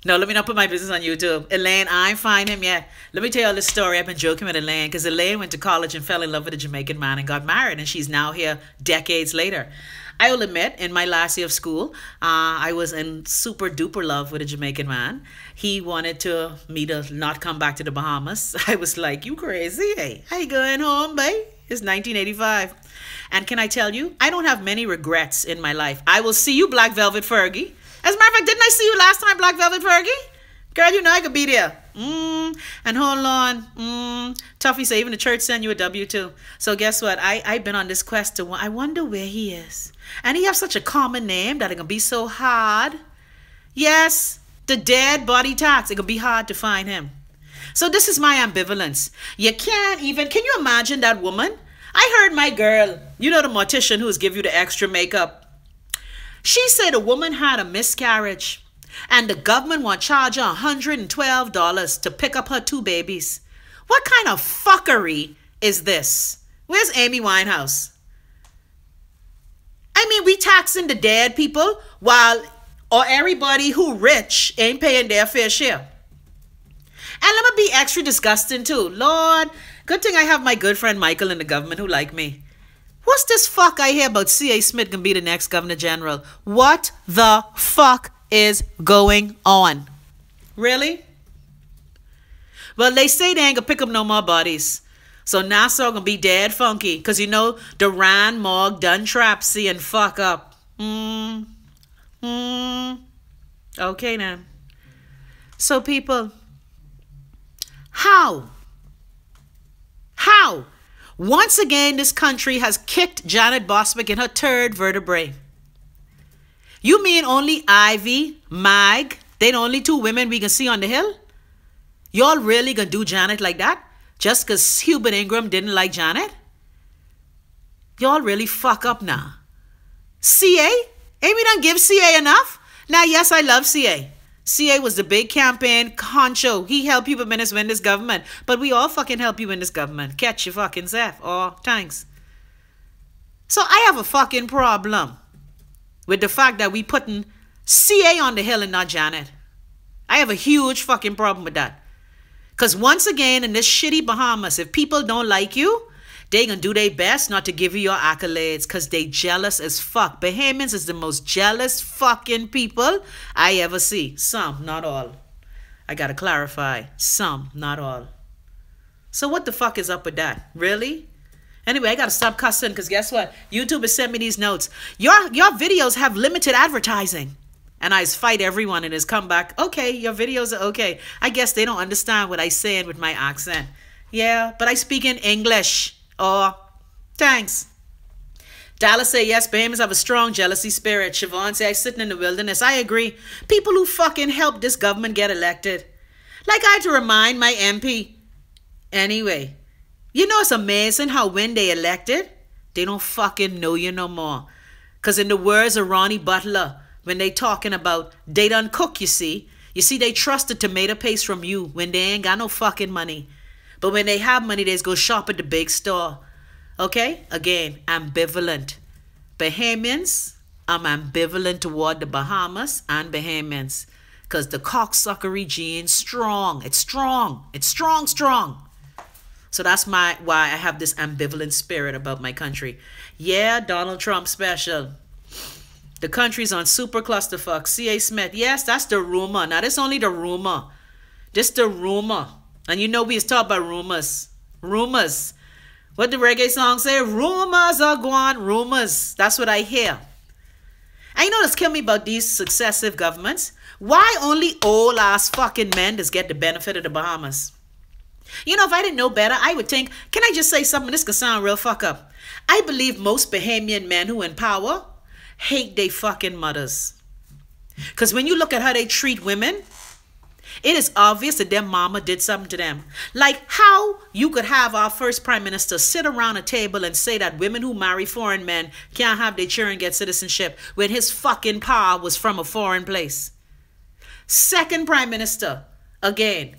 No, let me not put my business on YouTube. Elaine, I ain't find him yet. Let me tell you this story. I've been joking with Elaine because Elaine went to college and fell in love with a Jamaican man and got married, and she's now here decades later. I will admit, in my last year of school, I was in super duper love with a Jamaican man. He wanted me to not come back to the Bahamas. I was like, you crazy? Hey, I ain't going home, babe. It's 1985. And can I tell you, I don't have many regrets in my life. I will see you, Black Velvet Fergie. As a matter of fact, didn't I see you last time, Black Velvet Fergie? Girl, you know I could be there. And hold on. Tuffy say even the church send you a W-2. So guess what? I've been on this quest to, I wonder where he is. And he has such a common name that it can be so hard. Yes, the dead body tax. It can be hard to find him. So this is my ambivalence. You can't even, can you imagine that woman? I heard my girl, you know the mortician who's give you the extra makeup. She said a woman had a miscarriage and the government want to charge her $112 to pick up her 2 babies. What kind of fuckery is this? Where's Amy Winehouse? I mean, we taxing the dead people or everybody who rich ain't paying their fair share. And let me be extra disgusting too. Lord, good thing I have my good friend Michael in the government who like me. What's this fuck I hear about C.A. Smith can be the next Governor General? What the fuck is going on? Really? Well, they say they ain't gonna pick up no more bodies. So Nassau gonna be dead funky. Because you know, the Rand Morgue done trap C and fuck up. Okay now. So people, how? Once again, this country has kicked Janet Boswick in her 3rd vertebrae. You mean only Ivy, Mag, they the only 2 women we can see on the Hill? Y'all really gonna do Janet like that? Just because Hubert Ingram didn't like Janet? Y'all really fuck up now. CA? Ain't we done give CA enough? Now, yes, I love CA. CA was the big campaign honcho. He helped you win this government. But we all fucking help you win this government. Catch your fucking self. Oh, thanks. So I have a fucking problem with the fact that we putting CA on the Hill and not Janet. I have a huge fucking problem with that. Because once again, in this shitty Bahamas, if people don't like you, they gonna do their best not to give you your accolades because they jealous as fuck. Bahamians is the most jealous fucking people I ever see. Some, not all. I gotta clarify. Some, not all. So what the fuck is up with that? Really? Anyway, I gotta stop cussing because guess what? YouTube has sent me these notes. Your videos have limited advertising. And I fight everyone and has come back. Okay, your videos are okay. I guess they don't understand what I saying with my accent. Yeah, but I speak in English. Oh, thanks. Dallas say, yes, Bahamians have a strong jealousy spirit. Siobhan say, I'm sitting in the wilderness. I agree. People who fucking helped this government get elected. Like I had to remind my MP. Anyway, you know it's amazing how when they elected, they don't fucking know you no more. Because in the words of Ronnie Butler, when they talking about they done cook, you see, they trust the tomato paste from you when they ain't got no fucking money. But when they have money, they just go shop at the big store. Okay? Again, ambivalent. Bahamians, I'm ambivalent toward the Bahamas and Bahamians. Because the cocksuckery gene strong. It's strong. It's strong. So that's why I have this ambivalent spirit about my country. Yeah, Donald Trump special. The country's on super clusterfuck. C.A. Smith. Yes, that's the rumor. Now, this only the rumor. This the rumor. And you know we was talking about rumors. Rumors. What the reggae song say? Rumors are going. Rumors. That's what I hear. And you know what's killing me about these successive governments? Why only old ass fucking men does get the benefit of the Bahamas? You know, if I didn't know better, I would think, can I just say something? This could sound real fuck up. I believe most Bahamian men who in power, hate they fucking mothers. Because when you look at how they treat women, it is obvious that their mama did something to them. Like how you could have our first prime minister sit around a table and say that women who marry foreign men can't have their children get citizenship when his fucking pa was from a foreign place. Second prime minister, again,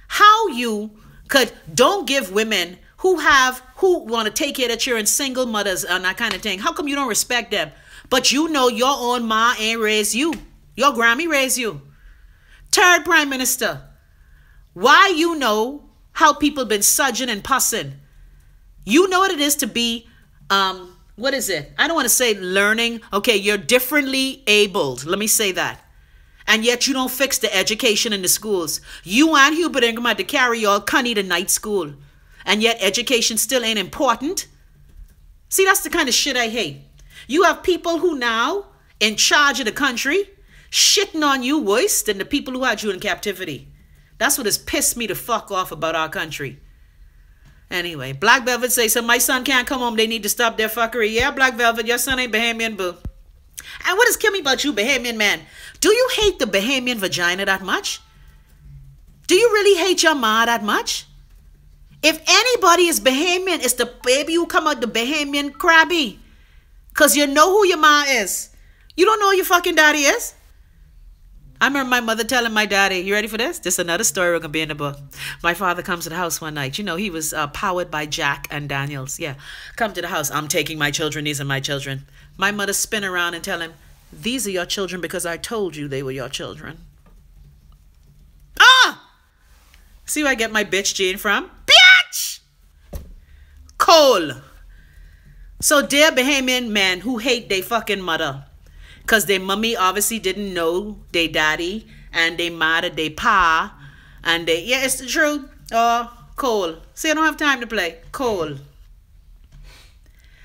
how you could don't give women who want to take care of their children, single mothers and that kind of thing. How come you don't respect them? But you know your own ma ain't raised you. Your Grammy raised you. Third prime minister, why you know how people been sudging and pussing? You know what it is to be, what is it? I don't want to say learning. Okay, you're differently abled. Let me say that. And yet you don't fix the education in the schools. You and Hubert Ingram had to carry y'all Connie to night school. And yet education still ain't important. See, that's the kind of shit I hate. You have people who now in charge of the country shitting on you worse than the people who had you in captivity. That's what has pissed me the fuck off about our country. Anyway, Black Velvet say, so my son can't come home. They need to stop their fuckery. Yeah, Black Velvet, your son ain't Bahamian, boo. And what is Kimmy about you, Bahamian man? Do you hate the Bahamian vagina that much? Do you really hate your ma that much? If anybody is Bahamian, it's the baby who come out the Bahamian crabby. Because you know who your ma is. You don't know who your fucking daddy is? I remember my mother telling my daddy, you ready for this? This is another story we're going to be in the book. My father comes to the house one night. You know, he was powered by Jack and Daniels. Yeah. Come to the house. I'm taking my children. These are my children. My mother spin around and tell him, these are your children because I told you they were your children. Ah! See where I get my bitch gene from? Bitch! Cole. So dear Bahamian men who hate their fucking mother. Because their mummy obviously didn't know their daddy. And they mad at their pa. And they, yeah, it's the truth. Oh, Cole. See, I don't have time to play. Cole.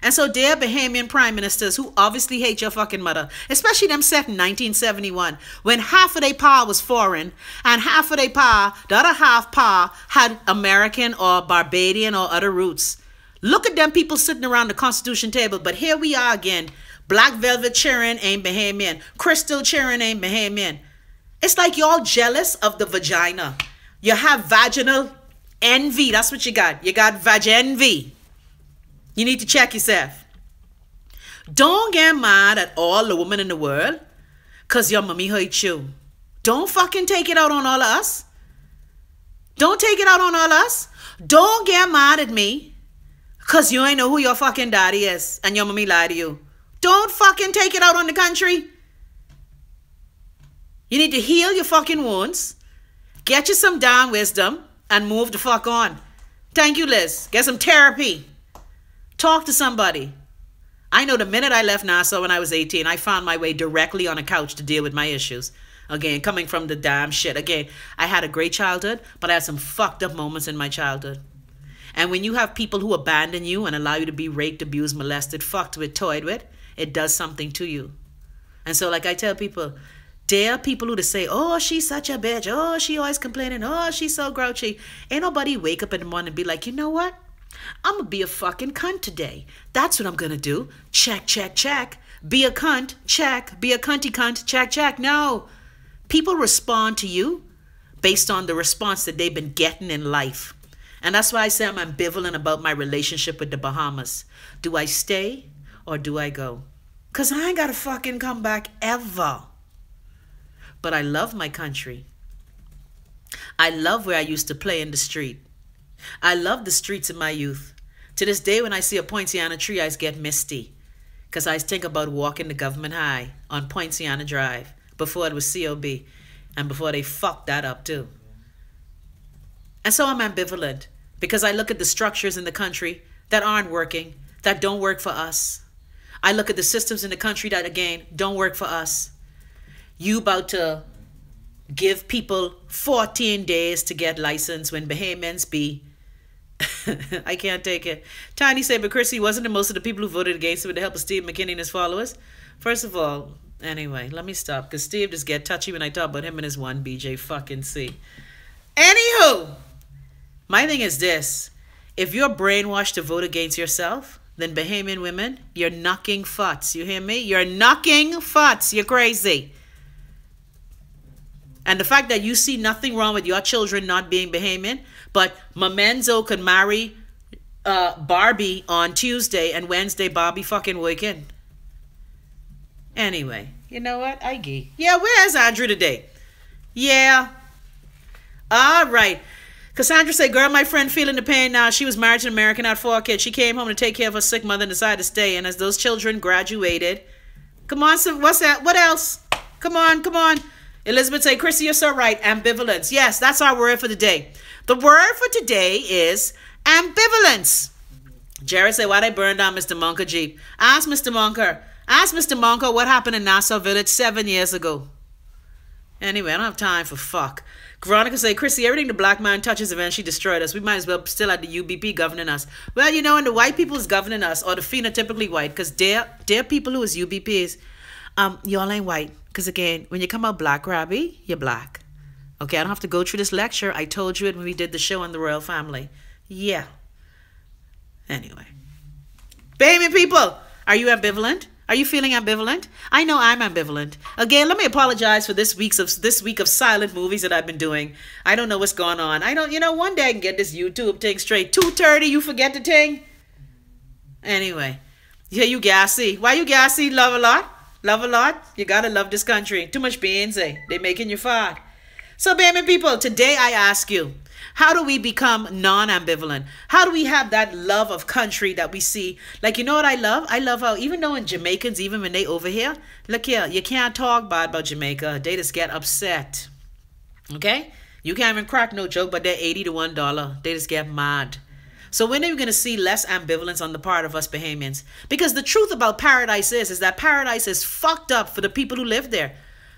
And so dear Bahamian prime ministers who obviously hate your fucking mother. Especially them set in 1971. When half of their pa was foreign. And half of their pa, the other half pa, had American or Barbadian or other roots. Look at them people sitting around the Constitution table. But here we are again. Black Velvet cheering ain't Bahamian. Crystal cheering ain't Bahamian. It's like y'all jealous of the vagina. You have vaginal envy. That's what you got. You got vag envy. You need to check yourself. Don't get mad at all the women in the world because your mommy hurt you. Don't fucking take it out on all of us. Don't take it out on all of us. Don't get mad at me because you ain't know who your fucking daddy is and your mommy lied to you. Don't fucking take it out on the country. You need to heal your fucking wounds. Get you some damn wisdom and move the fuck on. Thank you, Liz. Get some therapy. Talk to somebody. I know the minute I left Nassau when I was 18, I found my way directly on a couch to deal with my issues. Again, coming from the damn shit. Again, I had a great childhood, but I had some fucked up moments in my childhood. And when you have people who abandon you and allow you to be raped, abused, molested, fucked with, toyed with, it does something to you. And so like I tell people, there are people who say, oh, she's such a bitch. Oh, she always complaining. Oh, she's so grouchy. Ain't nobody wake up in the morning and be like, you know what? I'm going to be a fucking cunt today. That's what I'm going to do. Check, check, check. Be a cunt. Check. Be a cunty cunt. Check, check. No. People respond to you based on the response that they've been getting in life. And that's why I say I'm ambivalent about my relationship with the Bahamas. Do I stay? Or do I go? Because I ain't got to fucking come back ever. But I love my country. I love where I used to play in the street. I love the streets in my youth. To this day, when I see a Poinciana tree, I get misty. Because I think about walking the Government High on Poinciana Drive before it was COB. And before they fucked that up too. And so I'm ambivalent. Because I look at the structures in the country that aren't working. That don't work for us. I look at the systems in the country that, again, don't work for us. You about to give people 14 days to get license when Bahamians be... I can't take it. Tiny said, but Chrissy, wasn't it most of the people who voted against it with the help of Steve McKinney and his followers? First of all, anyway, let me stop. Because Steve just get touchy when I talk about him and his one BJ fucking C. Anywho, my thing is this. If you're brainwashed to vote against yourself, than Bahamian women, you're knocking futs. You hear me? You're knocking futs. You're crazy. And the fact that you see nothing wrong with your children not being Bahamian, but Mamenzo could marry Barbie on Tuesday and Wednesday Barbie fucking working. Anyway, you know what? I gee. Yeah, where's Andrew today? Yeah. All right. Cassandra said, girl, my friend feeling the pain now. She was married to an American, had 4 kids. She came home to take care of her sick mother and decided to stay. And as those children graduated, come on, what's that? What else? Come on, come on. Elizabeth said, Chrissy, you're so right. Ambivalence. Yes, that's our word for the day. The word for today is ambivalence. Jared said, why they burned down Mr. Monker Jeep? Ask Mr. Monker. Ask Mr. Monker what happened in Nassau Village 7 years ago. Anyway, I don't have time for fuck. Veronica said, Chrissy, everything the black man touches eventually destroyed us. We might as well still have the UBP governing us. Well, you know, and the white people is governing us, or the phenotypically white, because they're people who is UBPs. Y'all ain't white. Because again, when you come out black, Robbie, you're black. Okay, I don't have to go through this lecture. I told you it when we did the show on the royal family. Yeah. Anyway. Baby people, are you ambivalent? Are you feeling ambivalent? I know I'm ambivalent. Again, let me apologize for this week of silent movies that I've been doing. I don't know what's going on. One day I can get this YouTube thing straight. 2:30, you forget the thing? Anyway. Yeah, you gassy. Why you gassy? Love a lot? Love a lot? You gotta love this country. Too much beans, eh? They making you fart. So, baby people, today I ask you, how do we become non-ambivalent? How do we have that love of country that we see? Like, you know what I love? I love how, even though in Jamaicans, even when they over here, look here, you can't talk bad about Jamaica. They just get upset. Okay? You can't even crack no joke, but they're 80 to $1. They just get mad. So when are we going to see less ambivalence on the part of us Bahamians? Because the truth about paradise is that paradise is fucked up for the people who live there.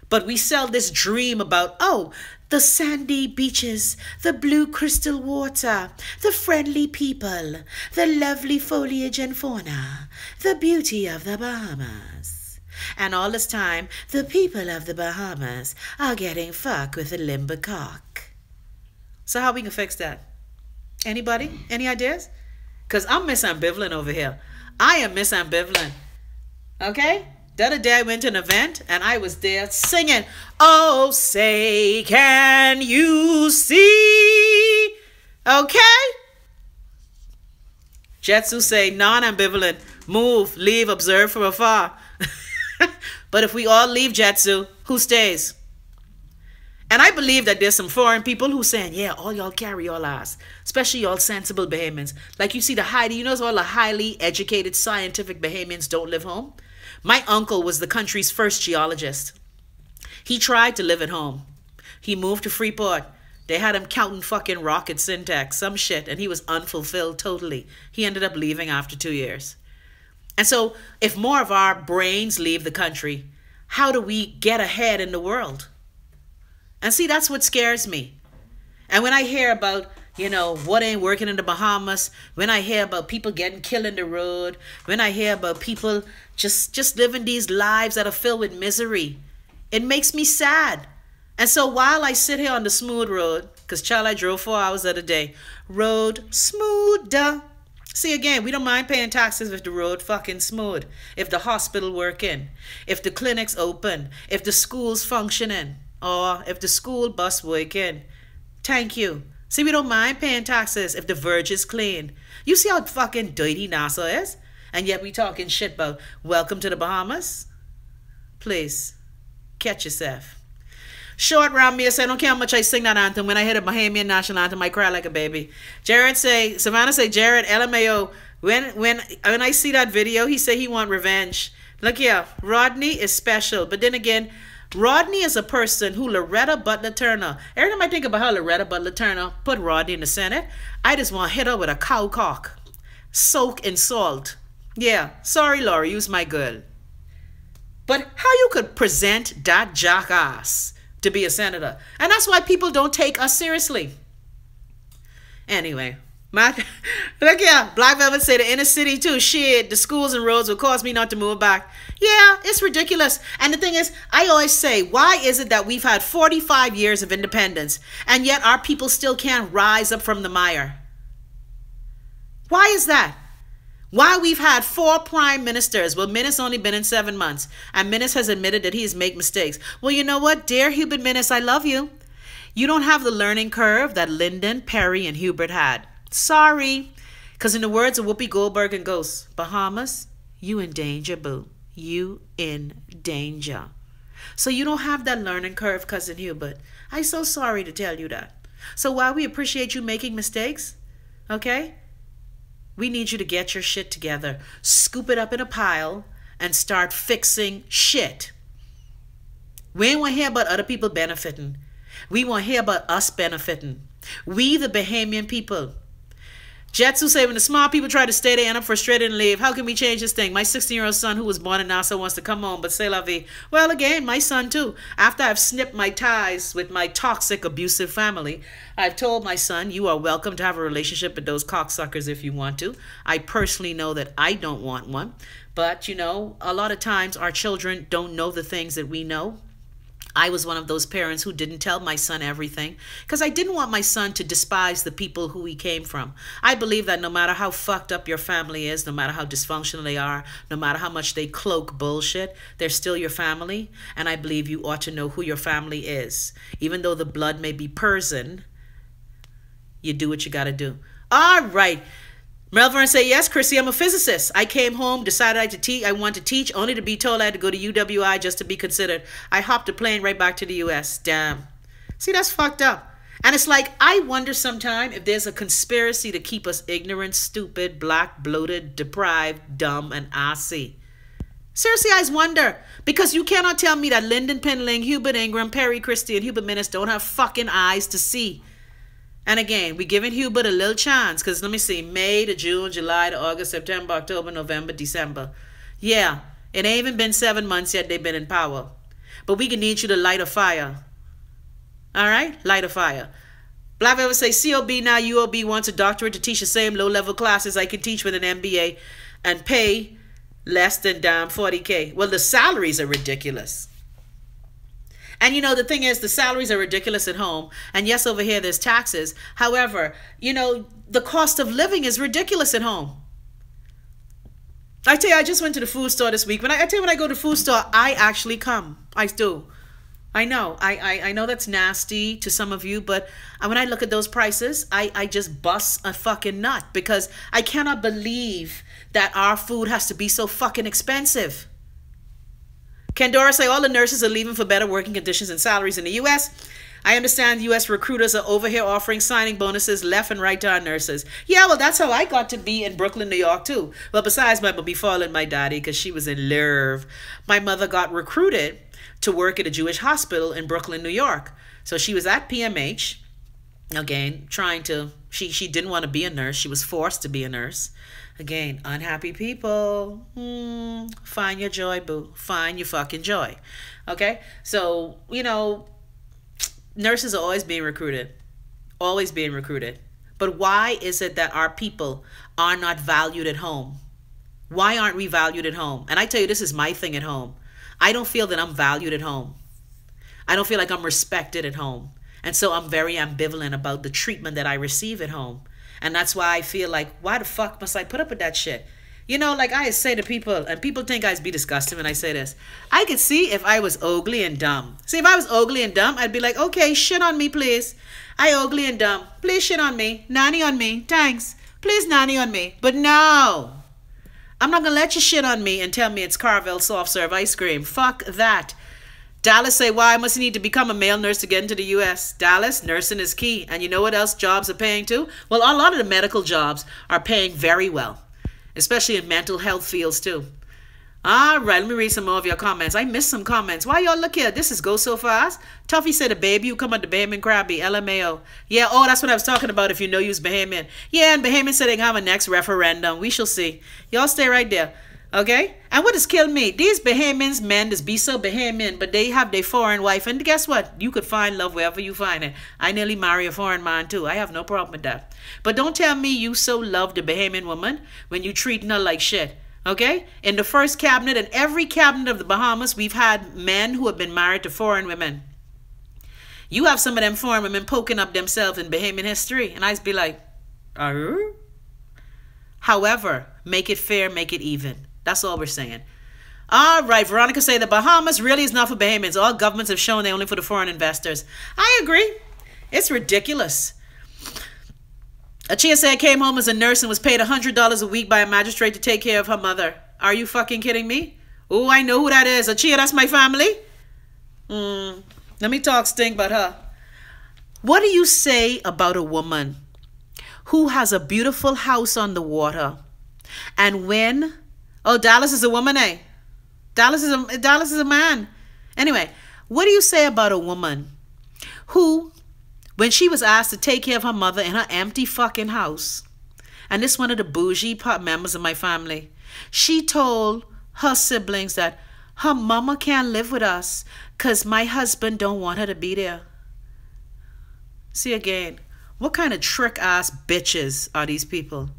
But we sell this dream about, oh, the sandy beaches, the blue crystal water, the friendly people, the lovely foliage and fauna, the beauty of the Bahamas. And all this time, the people of the Bahamas are getting fucked with a limber cock. So how we can fix that? Anybody? Any ideas? Because I'm Miss Ambivalent over here. I am Miss Ambivalent. Okay? The other day I went to an event and I was there singing, oh, say, can you see? Okay? Jetsu say, non-ambivalent, move, leave, observe from afar. But if we all leave Jetsu, who stays? And I believe that there's some foreign people who saying, yeah, all y'all carry all ass, especially y'all sensible Bahamians. Like you see you notice all the highly educated scientific Bahamians don't live home? My uncle was the country's first geologist. He tried to live at home. He moved to Freeport. They had him counting fucking rocket syntax, some shit, and he was unfulfilled totally. He ended up leaving after 2 years. And so if more of our brains leave the country, how do we get ahead in the world? And see, that's what scares me. And when I hear about, what ain't working in the Bahamas, when I hear about people getting killed in the road, when I hear about people just living these lives that are filled with misery, it makes me sad. And so while I sit here on the smooth road, because child, I drove 4 hours the other day, road smoother. See, again, we don't mind paying taxes if the road fucking smooth, if the hospital working, if the clinics open, if the school's functioning, or if the school bus working. Thank you. See, we don't mind paying taxes if the verge is clean. You see how fucking dirty Nassau is? And yet we talking shit about welcome to the Bahamas? Please, catch yourself. Short round me, I say, I don't care how much I sing that anthem. When I hear the Bahamian national anthem, I cry like a baby. Savannah say, Jared, LMAO, when I see that video, he say he want revenge. Look here, Rodney is special. But then again, Rodney is a person who Loretta Butler Turner. Every time I think about how Loretta Butler Turner put Rodney in the Senate, I just want to hit her with a cow cock. Soak in salt. Yeah, sorry, Laurie, you's my girl. But how you could present that jackass to be a senator? And that's why people don't take us seriously. Anyway, look here, Black Velvet say the inner city too. Shit, the schools and roads will cause me not to move back. Yeah, it's ridiculous. And the thing is, I always say, why is it that we've had 45 years of independence and yet our people still can't rise up from the mire? Why is that? Why we've had 4 prime ministers. Well, Minnis only been in 7 months. And Minnis has admitted that he has made mistakes. Well, you know what? Dear Hubert Minnis, I love you. You don't have the learning curve that Lyndon, Perry, and Hubert had. Sorry. Because in the words of Whoopi Goldberg and Ghost, Bahamas, you in danger, boo. You in danger. So you don't have that learning curve, Cousin Hubert. I'm so sorry to tell you that. So while we appreciate you making mistakes, okay, we need you to get your shit together, scoop it up in a pile, and start fixing shit. We ain't want to hear about other people benefiting. We want to hear about us benefiting. We, the Bahamian people. Jetsu say, when the smart people try to stay, they end up frustrated and leave. How can we change this thing? My 16-year-old son who was born in Nassau wants to come home, but c'est la vie. Well, again, my son too. After I've snipped my ties with my toxic, abusive family, I've told my son, you are welcome to have a relationship with those cocksuckers if you want to. I personally know that I don't want one. But, you know, a lot of times our children don't know the things that we know. I was one of those parents who didn't tell my son everything because I didn't want my son to despise the people who he came from. I believe that no matter how fucked up your family is, no matter how dysfunctional they are, no matter how much they cloak bullshit, they're still your family. And I believe you ought to know who your family is. Even though the blood may be Persian, you do what you got to do. All right. Melvin say, yes, Chrissy, I'm a physicist. I came home, decided I want to teach, only to be told I had to go to UWI just to be considered. I hopped a plane right back to the U.S. Damn. See, that's fucked up. And it's like, I wonder sometime if there's a conspiracy to keep us ignorant, stupid, black, bloated, deprived, dumb, and assy. Seriously, I wonder. Because you cannot tell me that Lyndon Pinling, Hubert Ingram, Perry Christie, and Hubert Minnis don't have fucking eyes to see. And again, we're giving Hubert a little chance because, let me see, May to June, July to August, September, October, November, December. Yeah, it ain't even been 7 months yet they've been in power. But we can need you to light a fire. All right? Light a fire. Black Velvet say, COB now UOB wants a doctorate to teach the same low-level classes I can teach with an MBA and pay less than damn $40K. Well, the salaries are ridiculous. And, you know, the thing is, the salaries are ridiculous at home. And yes, over here, there's taxes. However, you know, the cost of living is ridiculous at home. I tell you, I just went to the food store this week. When I tell you, when I go to the food store, I actually come. I do. I know. I know that's nasty to some of you, but when I look at those prices, I just bust a fucking nut because I cannot believe that our food has to be so fucking expensive. Kendora say all the nurses are leaving for better working conditions and salaries in the U.S. I understand U.S. recruiters are over here offering signing bonuses left and right to our nurses. Yeah, well, that's how I got to be in Brooklyn, New York, too. Well, besides my befalling my daddy because she was in love, my mother got recruited to work at a Jewish hospital in Brooklyn, New York. So she was at PMH, again, trying to, she didn't want to be a nurse. She was forced to be a nurse. Again, unhappy people, find your joy, boo. Find your fucking joy. Okay? So, you know, nurses are always being recruited. Always being recruited. But why is it that our people are not valued at home? Why aren't we valued at home? And I tell you, this is my thing at home. I don't feel that I'm valued at home. I don't feel like I'm respected at home. And so I'm very ambivalent about the treatment that I receive at home. And that's why I feel like, why the fuck must I put up with that shit? You know, like I say to people, and people think I be disgusting when I say this. I could see if I was ugly and dumb. See, if I was ugly and dumb, I'd be like, okay, shit on me, please. I ugly and dumb. Please shit on me. Nanny on me. Thanks. Please nanny on me. But no. I'm not going to let you shit on me and tell me it's Carvel soft serve ice cream. Fuck that. Dallas say, why I must need to become a male nurse to get into the U.S. Dallas, nursing is key. And you know what else jobs are paying too? Well, a lot of the medical jobs are paying very well, especially in mental health fields too. All right, let me read some more of your comments. I missed some comments. Why y'all look here? This is go so fast. Tuffy said, a baby, you come on the Bahamian Krabby, LMAO. Yeah, oh, that's what I was talking about if you know you's Bahamian. Yeah, and Bahamian said they can have a next referendum. We shall see. Y'all stay right there. Okay? And what has killed me? These Bahamians, men, just be so Bahamian, but they have their foreign wife. And guess what? You could find love wherever you find it. I nearly marry a foreign man too. I have no problem with that. But don't tell me you so love the Bahamian woman when you treating her like shit. Okay? In the first cabinet and every cabinet of the Bahamas, we've had men who have been married to foreign women. You have some of them foreign women poking up themselves in Bahamian history. And I'd be like, However, Make it fair, make it even. That's all we're saying. All right, Veronica say the Bahamas really is not for Bahamians. All governments have shown they're only for the foreign investors. I agree. It's ridiculous. Achia said came home as a nurse and was paid $100 a week by a magistrate to take care of her mother. Are you fucking kidding me? Oh, I know who that is. Achia, that's my family. Let me talk stink about her. What do you say about a woman who has a beautiful house on the water and when... Oh, Dallas is a woman, eh? Dallas is a man. Anyway, what do you say about a woman who, when she was asked to take care of her mother in her empty fucking house, and this one of the bougie members of my family, she told her siblings that her mama can't live with us because my husband don't want her to be there. See again, what kind of trick-ass bitches are these people?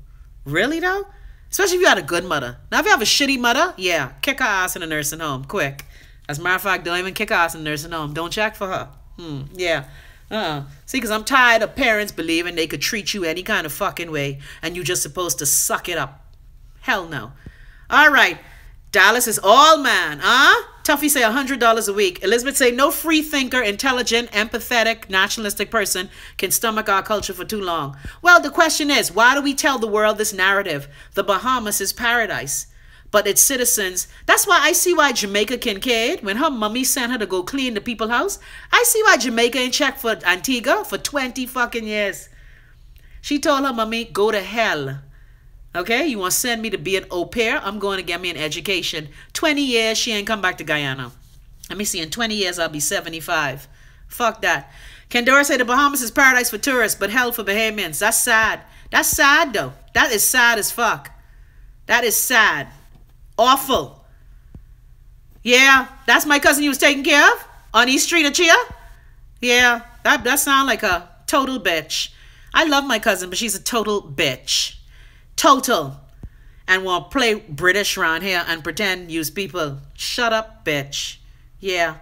Really, though? Especially if you had a good mother. Now, if you have a shitty mother, yeah, kick her ass in a nursing home, quick. As a matter of fact, don't even kick her ass in a nursing home. Don't check for her. Yeah. See, because I'm tired of parents believing they could treat you any kind of fucking way and you just supposed to suck it up. Hell no. All right. Dallas is all man, Tuffy say $100 a week. Elizabeth say no free thinker, intelligent, empathetic, nationalistic person can stomach our culture for too long. Well, the question is, why do we tell the world this narrative? The Bahamas is paradise, but its citizens. That's why I see why Jamaica Kincaid, when her mummy sent her to go clean the people's house, I see why Jamaica ain't checked for Antigua for 20 fucking years. She told her mummy, go to hell. Okay, you want to send me to be an au pair? I'm going to get me an education. 20 years, she ain't come back to Guyana. Let me see, in 20 years, I'll be 75. Fuck that. Kendora say the Bahamas is paradise for tourists, but hell for Bahamians. That's sad. That's sad, though. That is sad as fuck. That is sad. Awful. Yeah, that's my cousin you was taking care of? On East Street, Achia? Yeah, that sound like a total bitch. I love my cousin, but she's a total bitch. Total. And want to play British around here and pretend use people. Shut up, bitch. Yeah.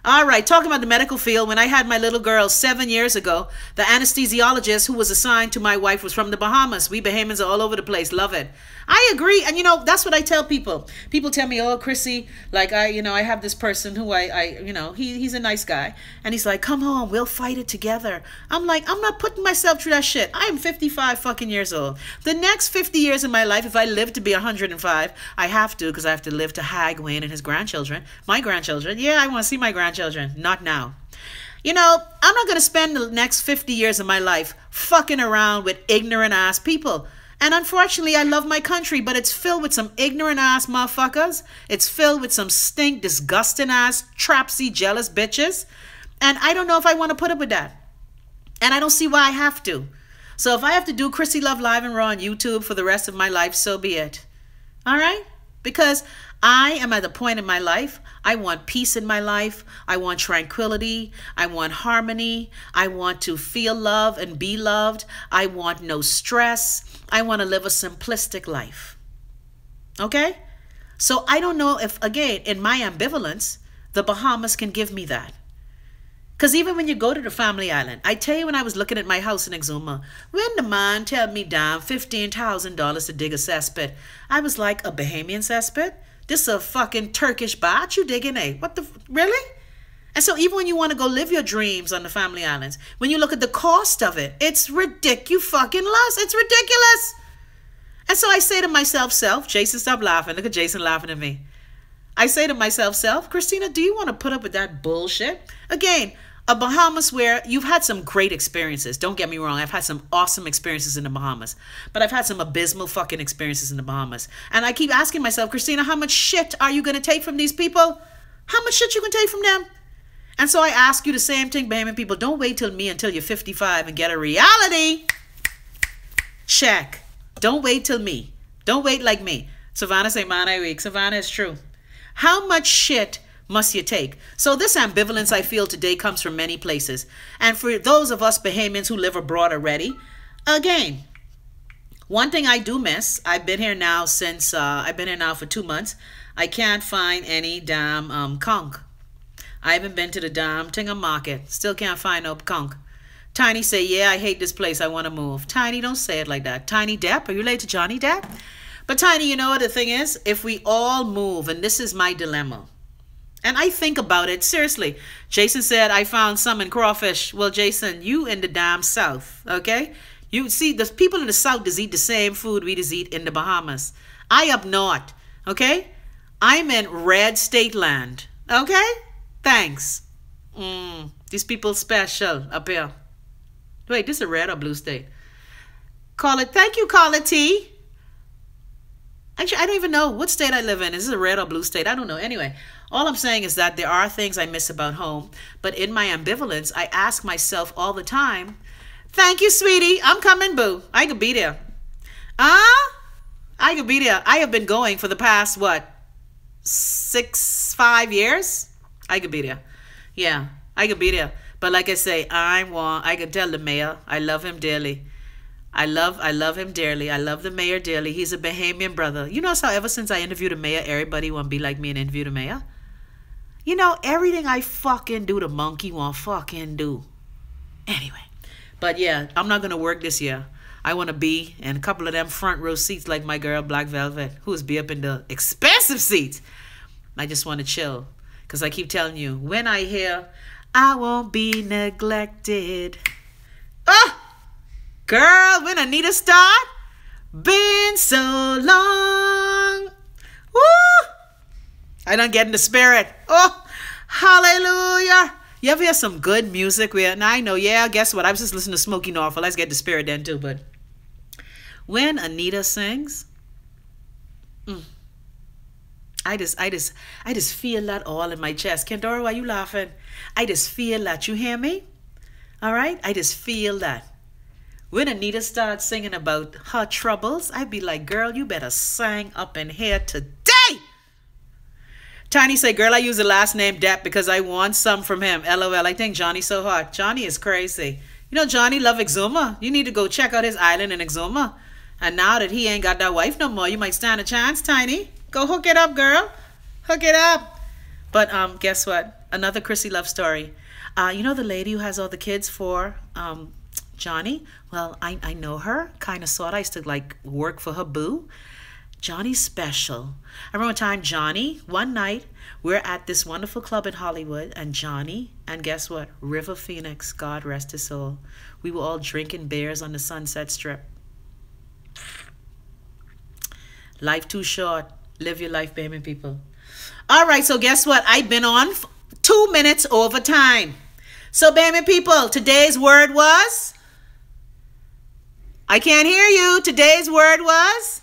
All right, talking about the medical field, when I had my little girl 7 years ago, the anesthesiologist who was assigned to my wife was from the Bahamas. We Bahamians are all over the place. Love it. I agree. And, you know, that's what I tell people. People tell me, oh, Chrissy, like, I have this person who he's a nice guy. And he's like, come home, we'll fight it together. I'm like, I'm not putting myself through that shit. I am 55 fucking years old. The next 50 years of my life, if I live to be 105, I have to, because I have to live to Hag Wayne and his grandchildren. My grandchildren. Yeah, I want to see my grandchildren. Not now. You know, I'm not going to spend the next 50 years of my life fucking around with ignorant ass people. And unfortunately, I love my country, but it's filled with some ignorant ass motherfuckers. It's filled with some stink, disgusting ass, trapsy, jealous bitches. And I don't know if I want to put up with that. And I don't see why I have to. So if I have to do Chrissy Love Live and Raw on YouTube for the rest of my life, so be it. All right? Because I am at a point in my life, I want peace in my life. I want tranquility. I want harmony. I want to feel love and be loved. I want no stress. I want to live a simplistic life. Okay? So I don't know if, again, in my ambivalence, the Bahamas can give me that. Because even when you go to the family island, I tell you, when I was looking at my house in Exuma, when the man tell me down $15,000 to dig a cesspit, I was like, a Bahamian cesspit? This is a fucking Turkish bath you digging, eh? What the, really? And so even when you want to go live your dreams on the family islands, when you look at the cost of it, it's ridiculous. It's ridiculous. And so I say to myself, Jason, stop laughing. Look at Jason laughing at me. I say to myself, Christina, do you want to put up with that bullshit? Again, a Bahamas where you've had some great experiences. Don't get me wrong. I've had some awesome experiences in the Bahamas. But I've had some abysmal fucking experiences in the Bahamas. And I keep asking myself, Christina, how much shit are you going to take from these people? How much shit you going to take from them? And so I ask you the same thing, Bahamian people. Don't wait until you're 55 and get a reality check. Don't wait till me. Don't wait like me. Savannah say, man, I weak. Savannah, is true. How much shit must you take? So this ambivalence I feel today comes from many places. And for those of us Bahamians who live abroad already, again, one thing I do miss, I've been here now for 2 months. I can't find any damn conch. I haven't been to the damn Tingham Market. Still can't find no conch. Tiny say, yeah, I hate this place. I want to move. Tiny, don't say it like that. Tiny Depp, are you related to Johnny Depp? But Tiny, you know what the thing is? If we all move, and this is my dilemma, and I think about it seriously. Jason said, I found some in crawfish. Well, Jason, you in the damn South, okay? You see, the people in the South just eat the same food we just eat in the Bahamas. I up north, okay? I'm in red state land, okay? Thanks. These people special up here. Wait, this is a red or blue state? Call it, thank you, Call It T. Actually, I don't even know what state I live in. Is this a red or blue state? I don't know. Anyway, all I'm saying is that there are things I miss about home. But in my ambivalence, I ask myself all the time, thank you, sweetie. I'm coming, boo. I could be there. I could be there. I have been going for the past, what, 5 years? I could be there. Yeah, I could be there. But like I say, I can tell the mayor, I love him dearly. I love him dearly. I love the mayor dearly. He's a Bahamian brother. You know how ever since I interviewed the mayor, everybody want to be like me and interview the mayor? You know, everything I fucking do, the monkey won't fucking do. Anyway. But yeah, I'm not going to work this year. I want to be in a couple of them front row seats like my girl Black Velvet, who's be up in the expensive seats. I just want to chill. Because I keep telling you, when I hear, I won't be neglected. Oh! Girl, when Anita start, been so long. Woo! I done get in the spirit. Oh, hallelujah. You ever hear some good music? Now I know, yeah, guess what? I was just listening to Smokey Norfolk. Let's get the spirit then too. But when Anita sings, I just feel that all in my chest. Kendora, why you laughing? I just feel that. You hear me? All right? I just feel that. When Anita starts singing about her troubles, I'd be like, girl, you better sing up in here today. Tiny say, girl, I use the last name Depp because I want some from him. LOL, I think Johnny's so hot. Johnny is crazy. You know, Johnny love Exuma. You need to go check out his island in Exuma. And now that he ain't got that wife no more, you might stand a chance, Tiny. Go hook it up, girl. Hook it up. But guess what? Another Chrissy love story. You know the lady who has all the kids for Johnny? Well, I know her, kind of sort of. I used to like work for her boo. Johnny's special. I remember one time Johnny, one night, we're at this wonderful club in Hollywood, and Johnny, and guess what? River Phoenix, God rest his soul. We were all drinking beers on the Sunset Strip. Life too short. Live your life, baby people. All right, so guess what? I've been on 2 minutes over time. So, baby people, today's word was... I can't hear you. Today's word was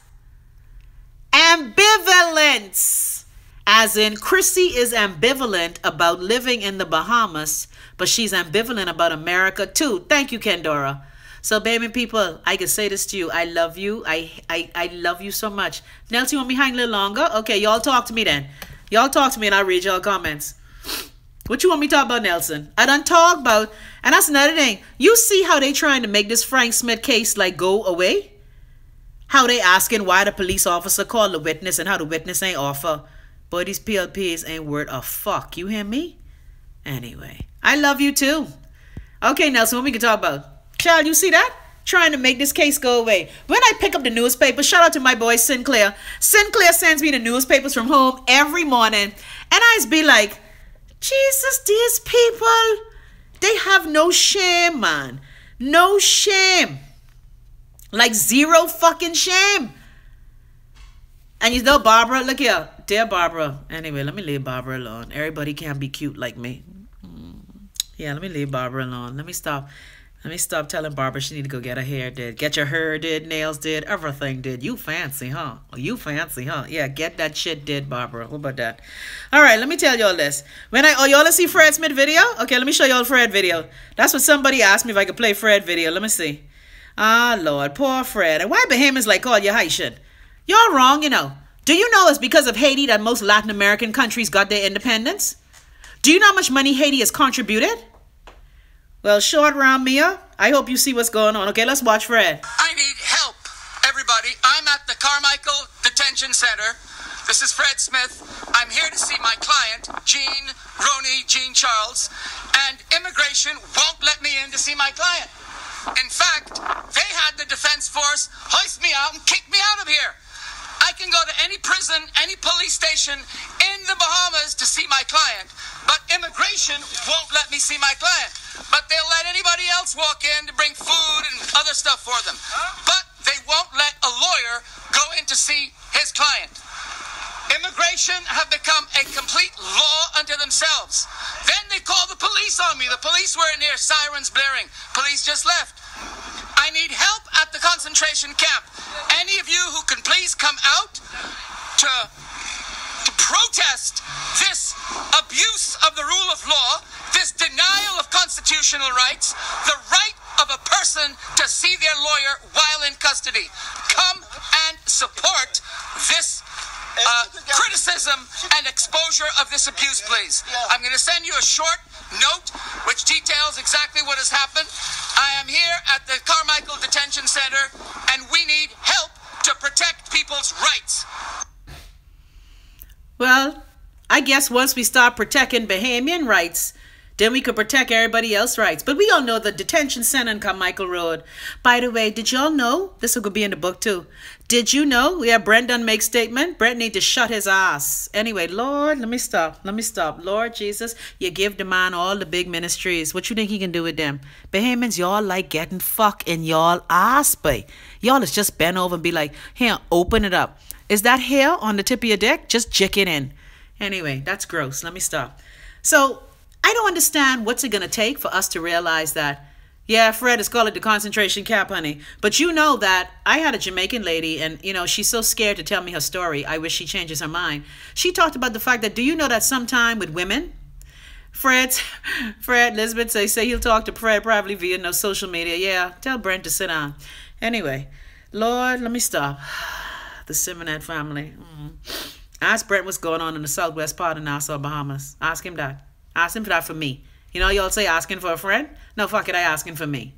ambivalence. As in, Chrissy is ambivalent about living in the Bahamas, but she's ambivalent about America too. Thank you, Kendora. So, baby people, I can say this to you. I love you. I love you so much. Nelson, you want me to hang a little longer? Okay, y'all talk to me then. Y'all talk to me and I'll read y'all comments. What you want me to talk about, Nelson? I done talk about, and that's another thing. You see how they trying to make this Frank Smith case like go away? How they asking why the police officer called the witness and how the witness ain't offer. Boy, these PLPs ain't worth a fuck. You hear me? Anyway, I love you too. Okay, Nelson, what we can talk about? Child, you see that? Trying to make this case go away. When I pick up the newspaper, shout out to my boy Sinclair. Sinclair sends me the newspapers from home every morning. And I just be like, Jesus, these people, they have no shame, man. No shame. Like zero fucking shame. And you know, Barbara, look here. Dear Barbara. Anyway, let me leave Barbara alone. Everybody can't be cute like me. Yeah, let me leave Barbara alone. Let me stop telling Barbara she need to go get her hair did. Get your hair did, nails did, everything did. You fancy, huh? You fancy, huh? Yeah, get that shit did, Barbara. What about that? All right, let me tell y'all this. Y'all see Fred Smith video? Okay, let me show y'all Fred video. That's what somebody asked me if I could play Fred video. Let me see. Ah, Lord, poor Fred. And why Bahamians like call you Haitian? You're wrong, you know. Do you know it's because of Haiti that most Latin American countries got their independence? Do you know how much money Haiti has contributed? Well, short round, Mia. I hope you see what's going on. Okay, let's watch Fred. I need help, everybody. I'm at the Carmichael Detention Center. This is Fred Smith. I'm here to see my client, Jean Charles, and immigration won't let me in to see my client. In fact, they had the defense force hoist me out and kick me out of here. I can go to any prison, any police station in the Bahamas to see my client, but immigration won't let me see my client. But they'll let anybody else walk in to bring food and other stuff for them. But they won't let a lawyer go in to see his client. Immigration have become a complete law unto themselves. Then they call the police on me. The police were in here, sirens blaring. Police just left. I need help at the concentration camp. Any of you who can please come out to protest this abuse of the rule of law, this denial of constitutional rights, the right of a person to see their lawyer while in custody. Come and support this criticism and exposure of this abuse, please. I'm going to send you a short note which details exactly what has happened. I am here at the Carmichael Detention Center, and we need help to protect people's rights. Well, I guess once we start protecting Bahamian rights, then we could protect everybody else's rights. But we all know the detention center in Carmichael Road. By the way, did y'all know? This will be in the book too. Did you know? Yeah, Brent done make statement. Brent need to shut his ass. Anyway, Lord, let me stop. Lord Jesus, you give the man all the big ministries. What you think he can do with them? Bahamians, y'all like getting fucked in y'all ass, boy. Y'all is just bend over and be like, here, open it up. Is that hair on the tip of your dick? Just jick it in. Anyway, that's gross. Let me stop. So, I don't understand what's it going to take for us to realize that, yeah, Fred is called it the concentration camp, honey. But you know that I had a Jamaican lady, and, you know, she's so scared to tell me her story. I wish she changes her mind. She talked about the fact that, do you know that sometime with women, Fred, Lisbeth, say he'll talk to Fred privately via no social media. Yeah, tell Brent to sit down. Anyway, Lord, let me stop. The Simonet family. Ask Brent what's going on in the southwest part of Nassau, Bahamas. Ask him that. Ask him for that for me. You know, y'all say asking for a friend? No, fuck it, I asking for me.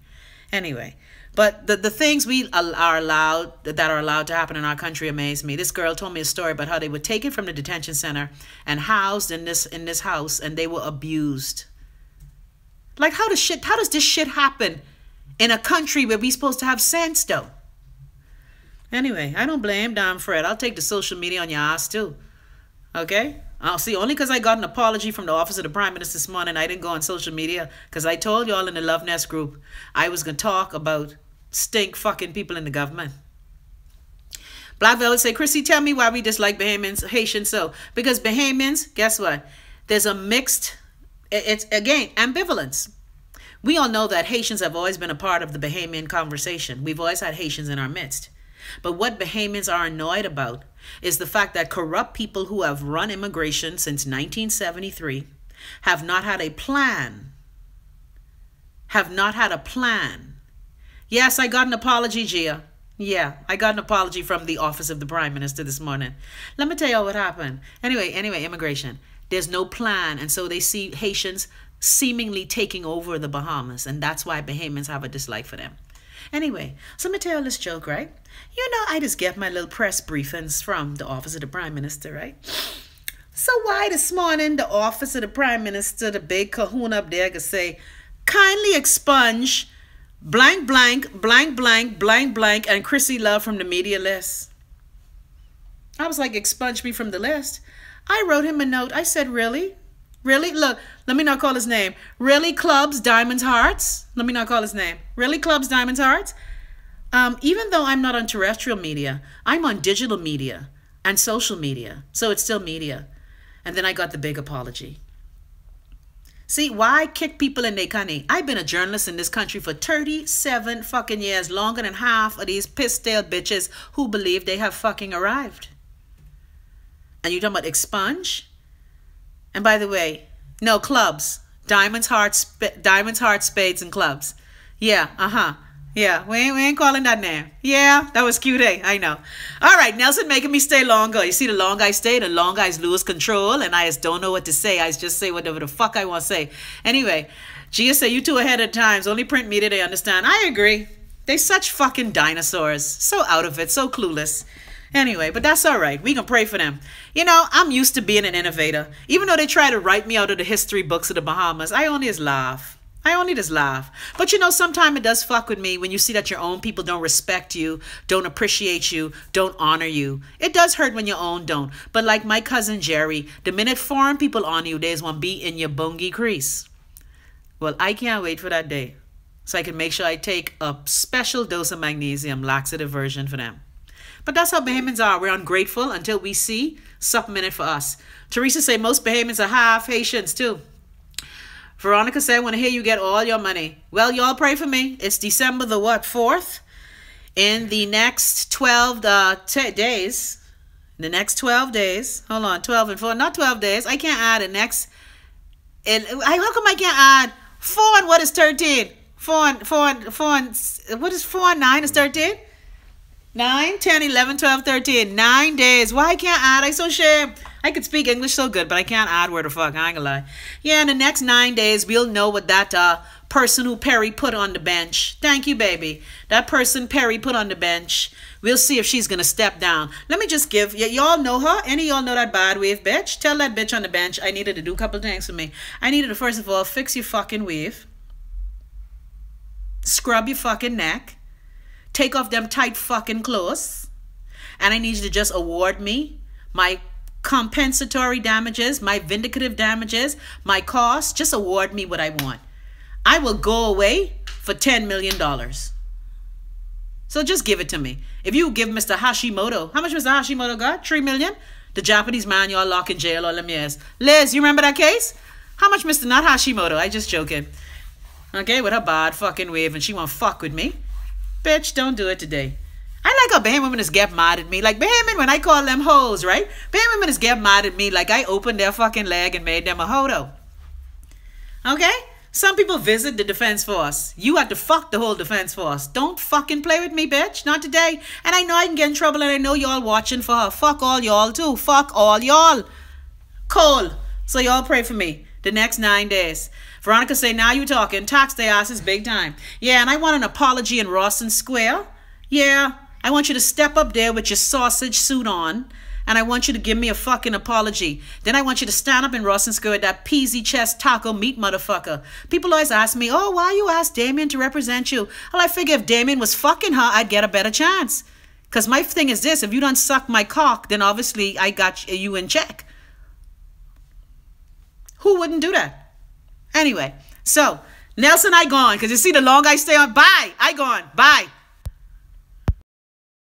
Anyway, but the things we are allowed to happen in our country amaze me. This girl told me a story about how they were taken from the detention center and housed in this house, and they were abused. Like, how does this shit happen in a country where we supposed to have sandstone? Anyway, I don't blame damn Fred. I'll take the social media on your ass too. Okay? I'll see, only because I got an apology from the Office of the Prime Minister this morning, I didn't go on social media, because I told y'all in the Love Nest group I was going to talk about stink fucking people in the government. Black Velvet say, Chrissy, tell me why we dislike Bahamians, Haitians so. Because Bahamians, guess what? There's a mixed, it's again, ambivalence. We all know that Haitians have always been a part of the Bahamian conversation. We've always had Haitians in our midst. But what Bahamians are annoyed about is the fact that corrupt people who have run immigration since 1973 have not had a plan. Yes, I got an apology, Gia. Yeah, I got an apology from the Office of the Prime Minister this morning. Let me tell y'all what happened. Anyway, immigration. There's no plan, and so they see Haitians seemingly taking over the Bahamas, and that's why Bahamians have a dislike for them. Anyway, so let me tell you this joke, right? You know, I just get my little press briefings from the Office of the Prime Minister, right? So why this morning the Office of the Prime Minister, the big kahuna up there, could say, kindly expunge blank, blank, blank, blank, blank, blank, and Chrissy Love from the media list. I was like, expunge me from the list. I wrote him a note. I said, really? Really? Look, let me not call his name. Really, Clubs, Diamonds, Hearts? Let me not call his name. Really, Clubs, Diamonds, Hearts? Even though I'm not on terrestrial media, I'm on digital media and social media. So it's still media. And then I got the big apology. See, why kick people in their cunny? I've been a journalist in this country for 37 fucking years, longer than half of these piss-tailed bitches who believe they have fucking arrived. And you talking about expunge? And by the way, no, Clubs. Diamonds, Hearts, Spades, and Clubs. Yeah, Yeah, we ain't calling that name. Yeah, that was cute, eh? I know. All right, Nelson making me stay longer. You see, the longer I stay, the longer I lose control, and I just don't know what to say. I just say whatever the fuck I want to say. Anyway, Gia said, you two ahead of times. Only print media they understand. I agree. They such fucking dinosaurs. So out of it, so clueless. Anyway, but that's all right. We can pray for them. You know, I'm used to being an innovator. Even though they try to write me out of the history books of the Bahamas, I only just laugh. I only just laugh. But you know, sometimes it does fuck with me when you see that your own people don't respect you, don't appreciate you, don't honor you. It does hurt when your own don't. But like my cousin Jerry, the minute foreign people honor you, there's one beat in your bungy crease. Well, I can't wait for that day so I can make sure I take a special dose of magnesium, laxative version for them. But that's how Bahamians are. We're ungrateful until we see something in it for us. Teresa say most Bahamians are half Haitians too. Veronica said, I want to hear you get all your money. Well, y'all pray for me. It's December the what, 4th? In the next 12 days, hold on, 12 and 4, not 12 days. I can't add the next. How come I can't add 4 and what is 13? 4 and what is 4 and 9 is 13? 9, 10, 11, 12, 13. 9 days. Why I can't add? I so ashamed. I could speak English so good, but I can't add word the fuck. I ain't gonna lie. Yeah, in the next 9 days, we'll know what that person who Perry put on the bench. Thank you, baby. That person Perry put on the bench. We'll see if she's gonna step down. Let me just give, y'all know her? Any of y'all know that bad wave bitch? Tell that bitch on the bench I needed to do a couple things for me. I needed to, first of all, fix your fucking wave. Scrub your fucking neck. Take off them tight fucking clothes. And I need you to just award me my compensatory damages, my vindicative damages, my costs. Just award me what I want. I will go away for $10 million. So just give it to me. If you give Mr. Hashimoto, how much Mr. Hashimoto got? 3 million? The Japanese man y'all lock in jail all them years. Liz, you remember that case? How much Mr. Not Hashimoto? I just joking. Okay, with her bad fucking wave and she won't fuck with me. Bitch, don't do it today. I like how Bahamian women just get mad at me. Like Bahamian, when I call them hoes, right? Bahamian women just get mad at me like I opened their fucking leg and made them a hodo. Okay? Some people visit the defense force. You have to fuck the whole defense force. Don't fucking play with me, bitch. Not today. And I know I can get in trouble and I know y'all watching for her. Fuck all y'all too. Fuck all y'all. Cool. So y'all pray for me the next 9 days. Veronica say, now you talking. Tax their asses big time. Yeah, and I want an apology in Rawson Square. Yeah, I want you to step up there with your sausage suit on. And I want you to give me a fucking apology. Then I want you to stand up in Rawson Square with that peasy chest taco meat motherfucker. People always ask me, oh, why you ask Damien to represent you? Well, I figure if Damien was fucking her, I'd get a better chance. Because my thing is this, if you don't suck my cock, then obviously I got you in check. Who wouldn't do that? Anyway, so Nelson, I gone. Because you see the longer I stay on, bye. I gone. Bye.